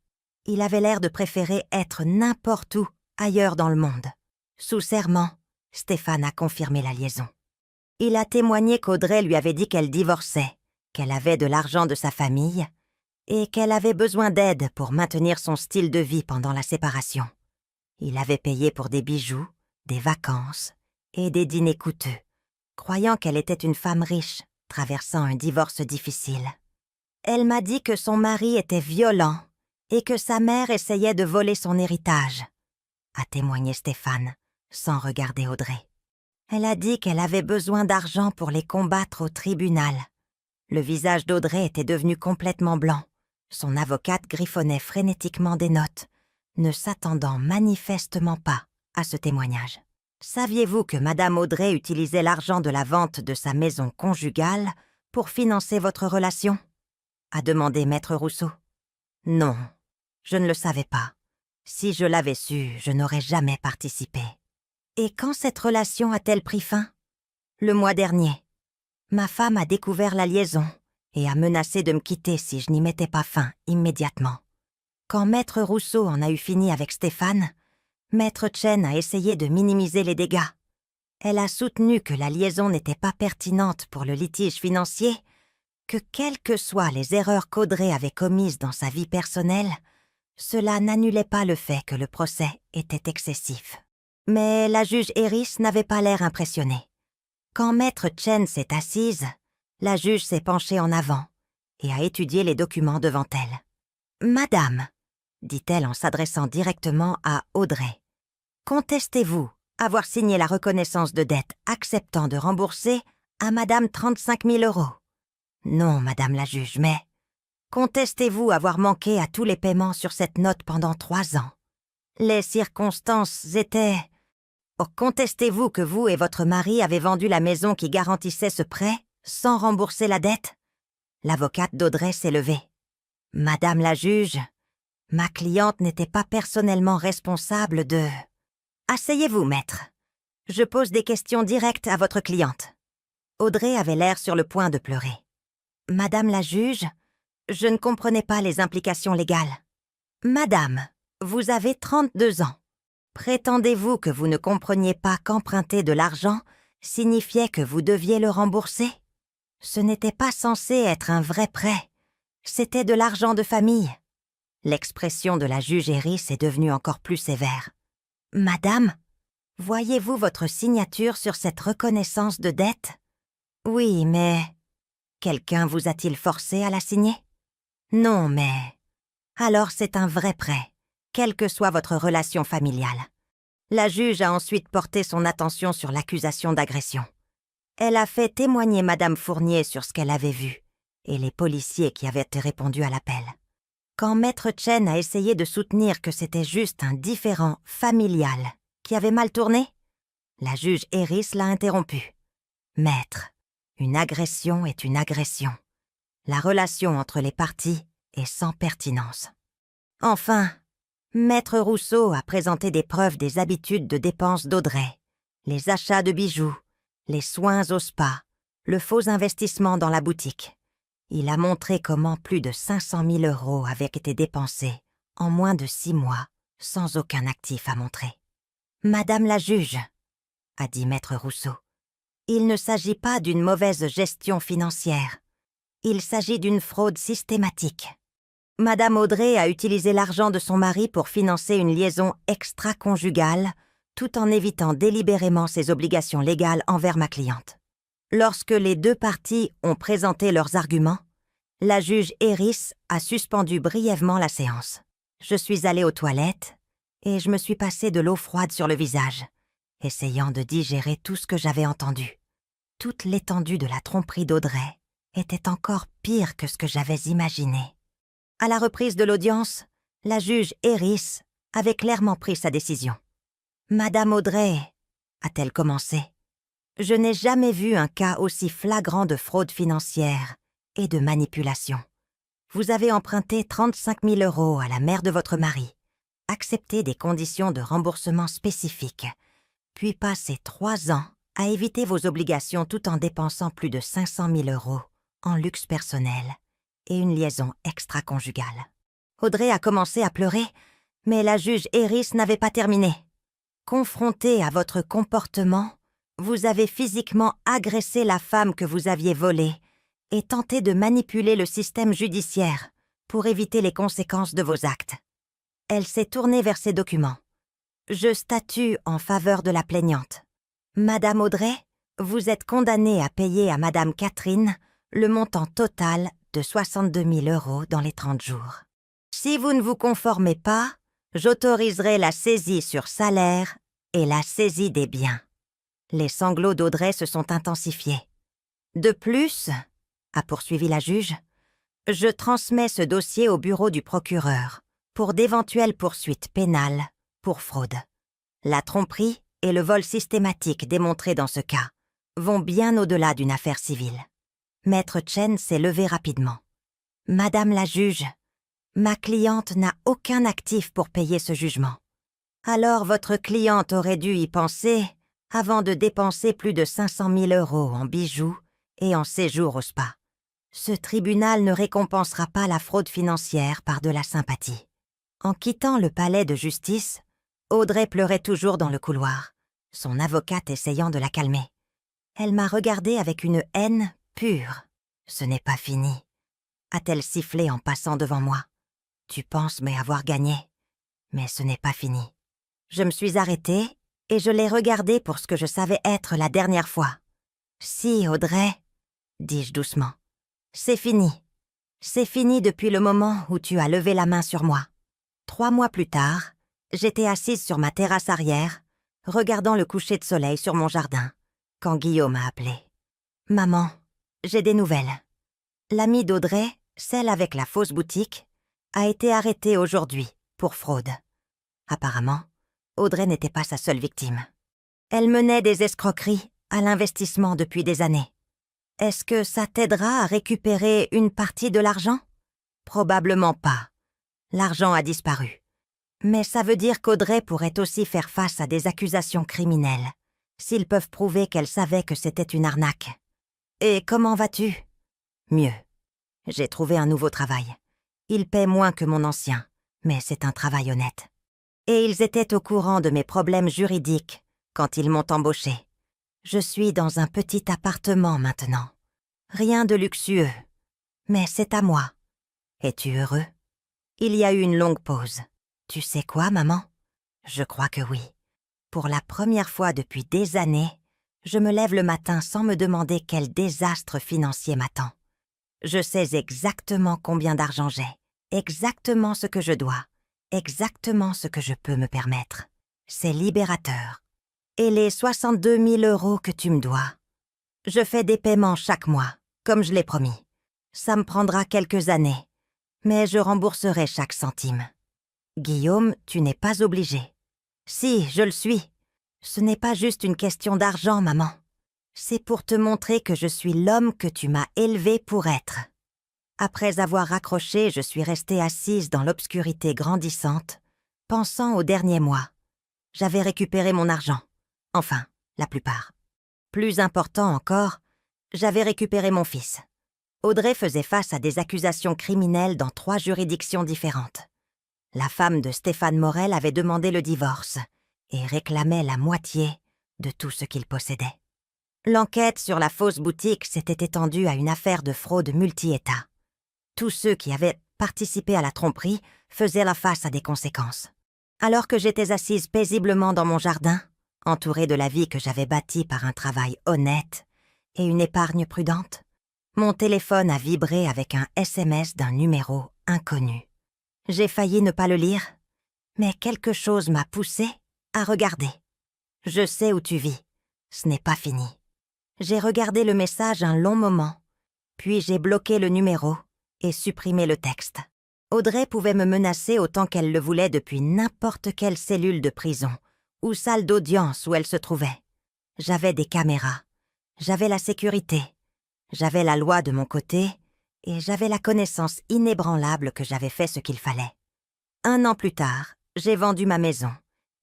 Il avait l'air de préférer être n'importe où ailleurs dans le monde. Sous serment, Stéphane a confirmé la liaison. Il a témoigné qu'Audrey lui avait dit qu'elle divorçait, qu'elle avait de l'argent de sa famille et qu'elle avait besoin d'aide pour maintenir son style de vie pendant la séparation. Il avait payé pour des bijoux, des vacances et des dîners coûteux, croyant qu'elle était une femme riche, traversant un divorce difficile. Elle m'a dit que son mari était violent et que sa mère essayait de voler son héritage, a témoigné Stéphane, sans regarder Audrey. Elle a dit qu'elle avait besoin d'argent pour les combattre au tribunal. Le visage d'Audrey était devenu complètement blanc. Son avocate griffonnait frénétiquement des notes, ne s'attendant manifestement pas à ce témoignage. Saviez-vous que Madame Audrey utilisait l'argent de la vente de sa maison conjugale pour financer votre relation ? A demandé maître Rousseau. Non, je ne le savais pas. Si je l'avais su, je n'aurais jamais participé. Et quand cette relation a-t-elle pris fin ? Le mois dernier. Ma femme a découvert la liaison et a menacé de me quitter si je n'y mettais pas fin immédiatement. Quand maître Rousseau en a eu fini avec Stéphane, maître Chen a essayé de minimiser les dégâts. Elle a soutenu que la liaison n'était pas pertinente pour le litige financier, que quelles que soient les erreurs qu'Audrey avait commises dans sa vie personnelle, cela n'annulait pas le fait que le procès était excessif. Mais la juge Eris n'avait pas l'air impressionnée. Quand maître Chen s'est assise, la juge s'est penchée en avant et a étudié les documents devant elle. « Madame », dit-elle en s'adressant directement à Audrey, « contestez-vous avoir signé la reconnaissance de dette acceptant de rembourser à madame 35 000 €? Non, madame la juge, mais contestez-vous avoir manqué à tous les paiements sur cette note pendant 3 ans? Les circonstances étaient... Contestez-vous que vous et votre mari avez vendu la maison qui garantissait ce prêt sans rembourser la dette? L'avocate d'Audrey s'est levée. « Madame la juge, ma cliente n'était pas personnellement responsable de... » « Asseyez-vous, maître. Je pose des questions directes à votre cliente. » Audrey avait l'air sur le point de pleurer. « Madame la juge, je ne comprenais pas les implications légales. »« Madame, vous avez 32 ans. Prétendez-vous que vous ne compreniez pas qu'emprunter de l'argent signifiait que vous deviez le rembourser? Ce n'était pas censé être un vrai prêt. C'était de l'argent de famille. » L'expression de la juge Eris est devenue encore plus sévère. « Madame, voyez-vous votre signature sur cette reconnaissance de dette? »« Oui, mais... » « Quelqu'un vous a-t-il forcé à la signer? »« Non, mais... » « Alors c'est un vrai prêt, quelle que soit votre relation familiale. » La juge a ensuite porté son attention sur l'accusation d'agression. Elle a fait témoigner Madame Fournier sur ce qu'elle avait vu et les policiers qui avaient répondu à l'appel. Quand maître Chen a essayé de soutenir que c'était juste un différend familial qui avait mal tourné, la juge Eris l'a interrompu. « Maître, Une agression est une agression. La relation entre les parties est sans pertinence. Enfin, Maître Rousseau a présenté des preuves des habitudes de dépenses d'Audrey, les achats de bijoux, les soins au spa, le faux investissement dans la boutique. Il a montré comment plus de 500 000 € avaient été dépensés en moins de 6 mois, sans aucun actif à montrer. « Madame la juge », a dit Maître Rousseau, « il ne s'agit pas d'une mauvaise gestion financière. Il s'agit d'une fraude systématique. Madame Audrey a utilisé l'argent de son mari pour financer une liaison extra-conjugale, tout en évitant délibérément ses obligations légales envers ma cliente. Lorsque les deux parties ont présenté leurs arguments, la juge Eris a suspendu brièvement la séance. Je suis allée aux toilettes et je me suis passé de l'eau froide sur le visage, essayant de digérer tout ce que j'avais entendu. Toute l'étendue de la tromperie d'Audrey était encore pire que ce que j'avais imaginé. À la reprise de l'audience, la juge Eris avait clairement pris sa décision. « Madame Audrey, a-t-elle commencé, je n'ai jamais vu un cas aussi flagrant de fraude financière et de manipulation. Vous avez emprunté 35 000 € à la mère de votre mari, accepté des conditions de remboursement spécifiques, puis passé 3 ans à éviter vos obligations tout en dépensant plus de 500 000 € en luxe personnel et une liaison extra-conjugale. » Audrey a commencé à pleurer, mais la juge Eris n'avait pas terminé. Confrontée à votre comportement, vous avez physiquement agressé la femme que vous aviez volée et tenté de manipuler le système judiciaire pour éviter les conséquences de vos actes. Elle s'est tournée vers ses documents. Je statue en faveur de la plaignante. Madame Audrey, vous êtes condamnée à payer à Madame Catherine le montant total de 62 000 € dans les 30 jours. Si vous ne vous conformez pas, j'autoriserai la saisie sur salaire et la saisie des biens. Les sanglots d'Audrey se sont intensifiés. De plus, a poursuivi la juge, je transmets ce dossier au bureau du procureur pour d'éventuelles poursuites pénales pour fraude. La tromperie et le vol systématique démontrés dans ce cas vont bien au-delà d'une affaire civile. Maître Chen s'est levé rapidement. « Madame la juge, ma cliente n'a aucun actif pour payer ce jugement. Alors votre cliente aurait dû y penser avant de dépenser plus de 500 000 € en bijoux et en séjour au spa. Ce tribunal ne récompensera pas la fraude financière par de la sympathie. » En quittant le palais de justice, Audrey pleurait toujours dans le couloir, son avocate essayant de la calmer. Elle m'a regardée avec une haine pure. « Ce n'est pas fini », a-t-elle sifflé en passant devant moi. « Tu penses m'avoir gagné, mais ce n'est pas fini. » Je me suis arrêtée et je l'ai regardée pour ce que je savais être la dernière fois. « Si, Audrey, » dis-je doucement, « c'est fini. C'est fini depuis le moment où tu as levé la main sur moi. » 3 mois plus tard, j'étais assise sur ma terrasse arrière, regardant le coucher de soleil sur mon jardin, quand Guillaume a appelé. « Maman, j'ai des nouvelles. L'amie d'Audrey, celle avec la fausse boutique, a été arrêtée aujourd'hui pour fraude. » Apparemment, Audrey n'était pas sa seule victime. Elle menait des escroqueries à l'investissement depuis des années. Est-ce que ça t'aidera à récupérer une partie de l'argent? Probablement pas. L'argent a disparu. Mais ça veut dire qu'Audrey pourrait aussi faire face à des accusations criminelles, s'ils peuvent prouver qu'elle savait que c'était une arnaque. Et comment vas-tu? Mieux. J'ai trouvé un nouveau travail. Il paie moins que mon ancien, mais c'est un travail honnête. Et ils étaient au courant de mes problèmes juridiques quand ils m'ont embauché. Je suis dans un petit appartement maintenant. Rien de luxueux, mais c'est à moi. Es-tu heureux? Il y a eu une longue pause. Tu sais quoi, maman? Je crois que oui. Pour la première fois depuis des années, je me lève le matin sans me demander quel désastre financier m'attend. Je sais exactement combien d'argent j'ai, exactement ce que je dois, exactement ce que je peux me permettre. C'est libérateur. Et les 62 000 € que tu me dois? Je fais des paiements chaque mois, comme je l'ai promis. Ça me prendra quelques années, mais je rembourserai chaque centime. Guillaume, tu n'es pas obligé. Si, je le suis. Ce n'est pas juste une question d'argent, maman. C'est pour te montrer que je suis l'homme que tu m'as élevé pour être. » Après avoir raccroché, je suis restée assise dans l'obscurité grandissante, pensant aux derniers mois. J'avais récupéré mon argent. Enfin, la plupart. Plus important encore, j'avais récupéré mon fils. Audrey faisait face à des accusations criminelles dans 3 juridictions différentes. La femme de Stéphane Morel avait demandé le divorce et réclamait la moitié de tout ce qu'il possédait. L'enquête sur la fausse boutique s'était étendue à une affaire de fraude multi-États. Tous ceux qui avaient participé à la tromperie faisaient la face à des conséquences. Alors que j'étais assise paisiblement dans mon jardin, entourée de la vie que j'avais bâtie par un travail honnête et une épargne prudente, mon téléphone a vibré avec un SMS d'un numéro inconnu. J'ai failli ne pas le lire, mais quelque chose m'a poussée à regarder. « Je sais où tu vis. Ce n'est pas fini. » J'ai regardé le message un long moment, puis j'ai bloqué le numéro et supprimé le texte. Audrey pouvait me menacer autant qu'elle le voulait depuis n'importe quelle cellule de prison ou salle d'audience où elle se trouvait. J'avais des caméras, j'avais la sécurité, j'avais la loi de mon côté et j'avais la connaissance inébranlable que j'avais fait ce qu'il fallait. 1 an plus tard, j'ai vendu ma maison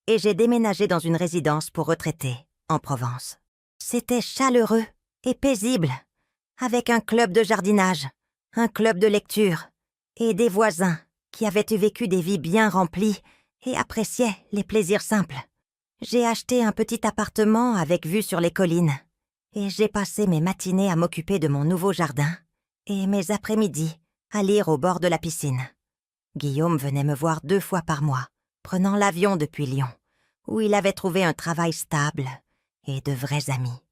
et j'ai déménagé dans une résidence pour retraités, en Provence. C'était chaleureux et paisible, avec un club de jardinage, un club de lecture et des voisins qui avaient vécu des vies bien remplies et appréciaient les plaisirs simples. J'ai acheté un petit appartement avec vue sur les collines et j'ai passé mes matinées à m'occuper de mon nouveau jardin et mes après-midi à lire au bord de la piscine. Guillaume venait me voir 2 fois par mois, prenant l'avion depuis Lyon, où il avait trouvé un travail stable et de vrais amis.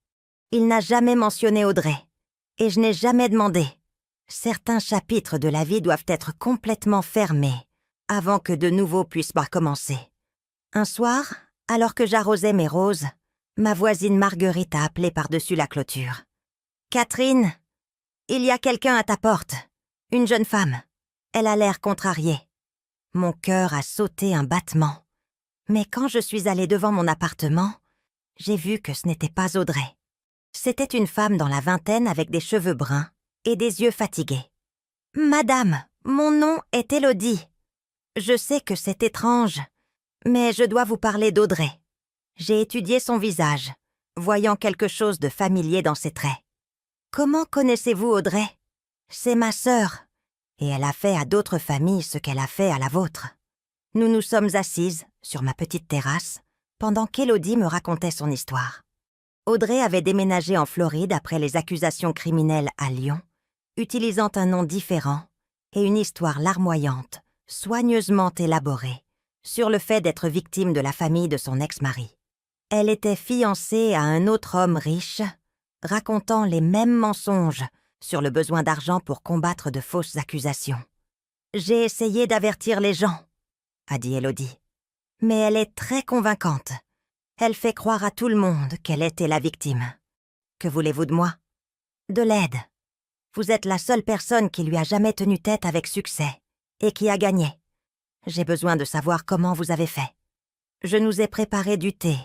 Il n'a jamais mentionné Audrey, et je n'ai jamais demandé. Certains chapitres de la vie doivent être complètement fermés avant que de nouveaux puissent recommencer. Un soir, alors que j'arrosais mes roses, ma voisine Marguerite a appelé par-dessus la clôture. « Catherine, il y a quelqu'un à ta porte, une jeune femme. Elle a l'air contrariée. » Mon cœur a sauté un battement. Mais quand je suis allée devant mon appartement, j'ai vu que ce n'était pas Audrey. C'était une femme dans la vingtaine avec des cheveux bruns et des yeux fatigués. « Madame, mon nom est Élodie. Je sais que c'est étrange, mais je dois vous parler d'Audrey. » J'ai étudié son visage, voyant quelque chose de familier dans ses traits. « Comment connaissez-vous Audrey ? C'est ma sœur, et elle a fait à d'autres familles ce qu'elle a fait à la vôtre. » Nous nous sommes assises sur ma petite terrasse pendant qu'Élodie me racontait son histoire. Audrey avait déménagé en Floride après les accusations criminelles à Lyon, utilisant un nom différent et une histoire larmoyante, soigneusement élaborée, sur le fait d'être victime de la famille de son ex-mari. Elle était fiancée à un autre homme riche, racontant les mêmes mensonges sur le besoin d'argent pour combattre de fausses accusations. « J'ai essayé d'avertir les gens, » a dit Élodie. « Mais elle est très convaincante. Elle fait croire à tout le monde qu'elle était la victime. Que voulez-vous de moi ? De l'aide. Vous êtes la seule personne qui lui a jamais tenu tête avec succès et qui a gagné. J'ai besoin de savoir comment vous avez fait. Je nous ai préparé du thé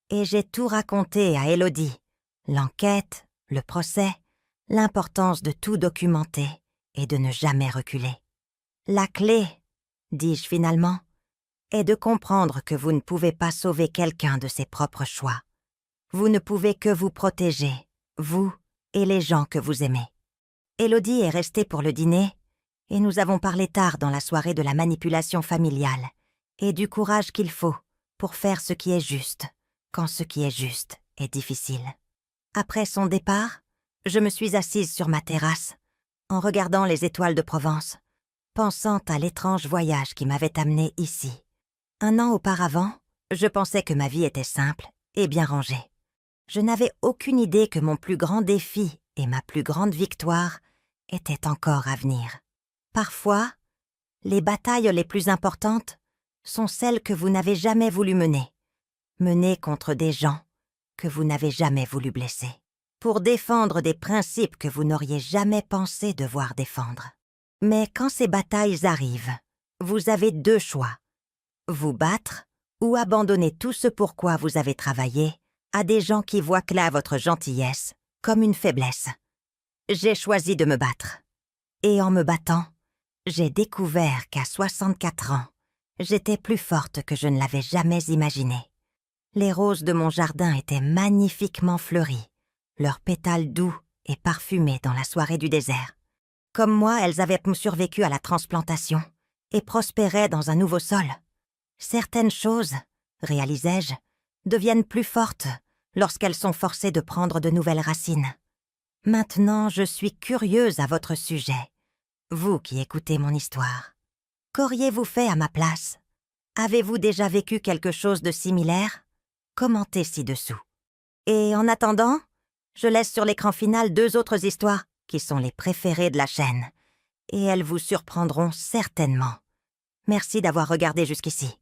et j'ai tout raconté à Élodie. L'enquête, le procès, l'importance de tout documenter et de ne jamais reculer. La clé, dis-je finalement, est de comprendre que vous ne pouvez pas sauver quelqu'un de ses propres choix. Vous ne pouvez que vous protéger, vous et les gens que vous aimez. » Élodie est restée pour le dîner et nous avons parlé tard dans la soirée de la manipulation familiale et du courage qu'il faut pour faire ce qui est juste, quand ce qui est juste est difficile. Après son départ, je me suis assise sur ma terrasse, en regardant les étoiles de Provence, pensant à l'étrange voyage qui m'avait amenée ici. 1 an auparavant, je pensais que ma vie était simple et bien rangée. Je n'avais aucune idée que mon plus grand défi et ma plus grande victoire étaient encore à venir. Parfois, les batailles les plus importantes sont celles que vous n'avez jamais voulu mener contre des gens que vous n'avez jamais voulu blesser, pour défendre des principes que vous n'auriez jamais pensé devoir défendre. Mais quand ces batailles arrivent, vous avez 2 choix. Vous battre ou abandonner tout ce pour quoi vous avez travaillé à des gens qui voient là votre gentillesse comme une faiblesse. J'ai choisi de me battre. Et en me battant, j'ai découvert qu'à 64 ans, j'étais plus forte que je ne l'avais jamais imaginé. Les roses de mon jardin étaient magnifiquement fleuries, leurs pétales doux et parfumés dans la soirée du désert. Comme moi, elles avaient survécu à la transplantation et prospéraient dans un nouveau sol. Certaines choses, réalisai-je, deviennent plus fortes lorsqu'elles sont forcées de prendre de nouvelles racines. Maintenant, je suis curieuse à votre sujet, vous qui écoutez mon histoire. Qu'auriez-vous fait à ma place? Avez-vous déjà vécu quelque chose de similaire? Commentez ci-dessous. Et en attendant, je laisse sur l'écran final 2 autres histoires qui sont les préférées de la chaîne. Et elles vous surprendront certainement. Merci d'avoir regardé jusqu'ici.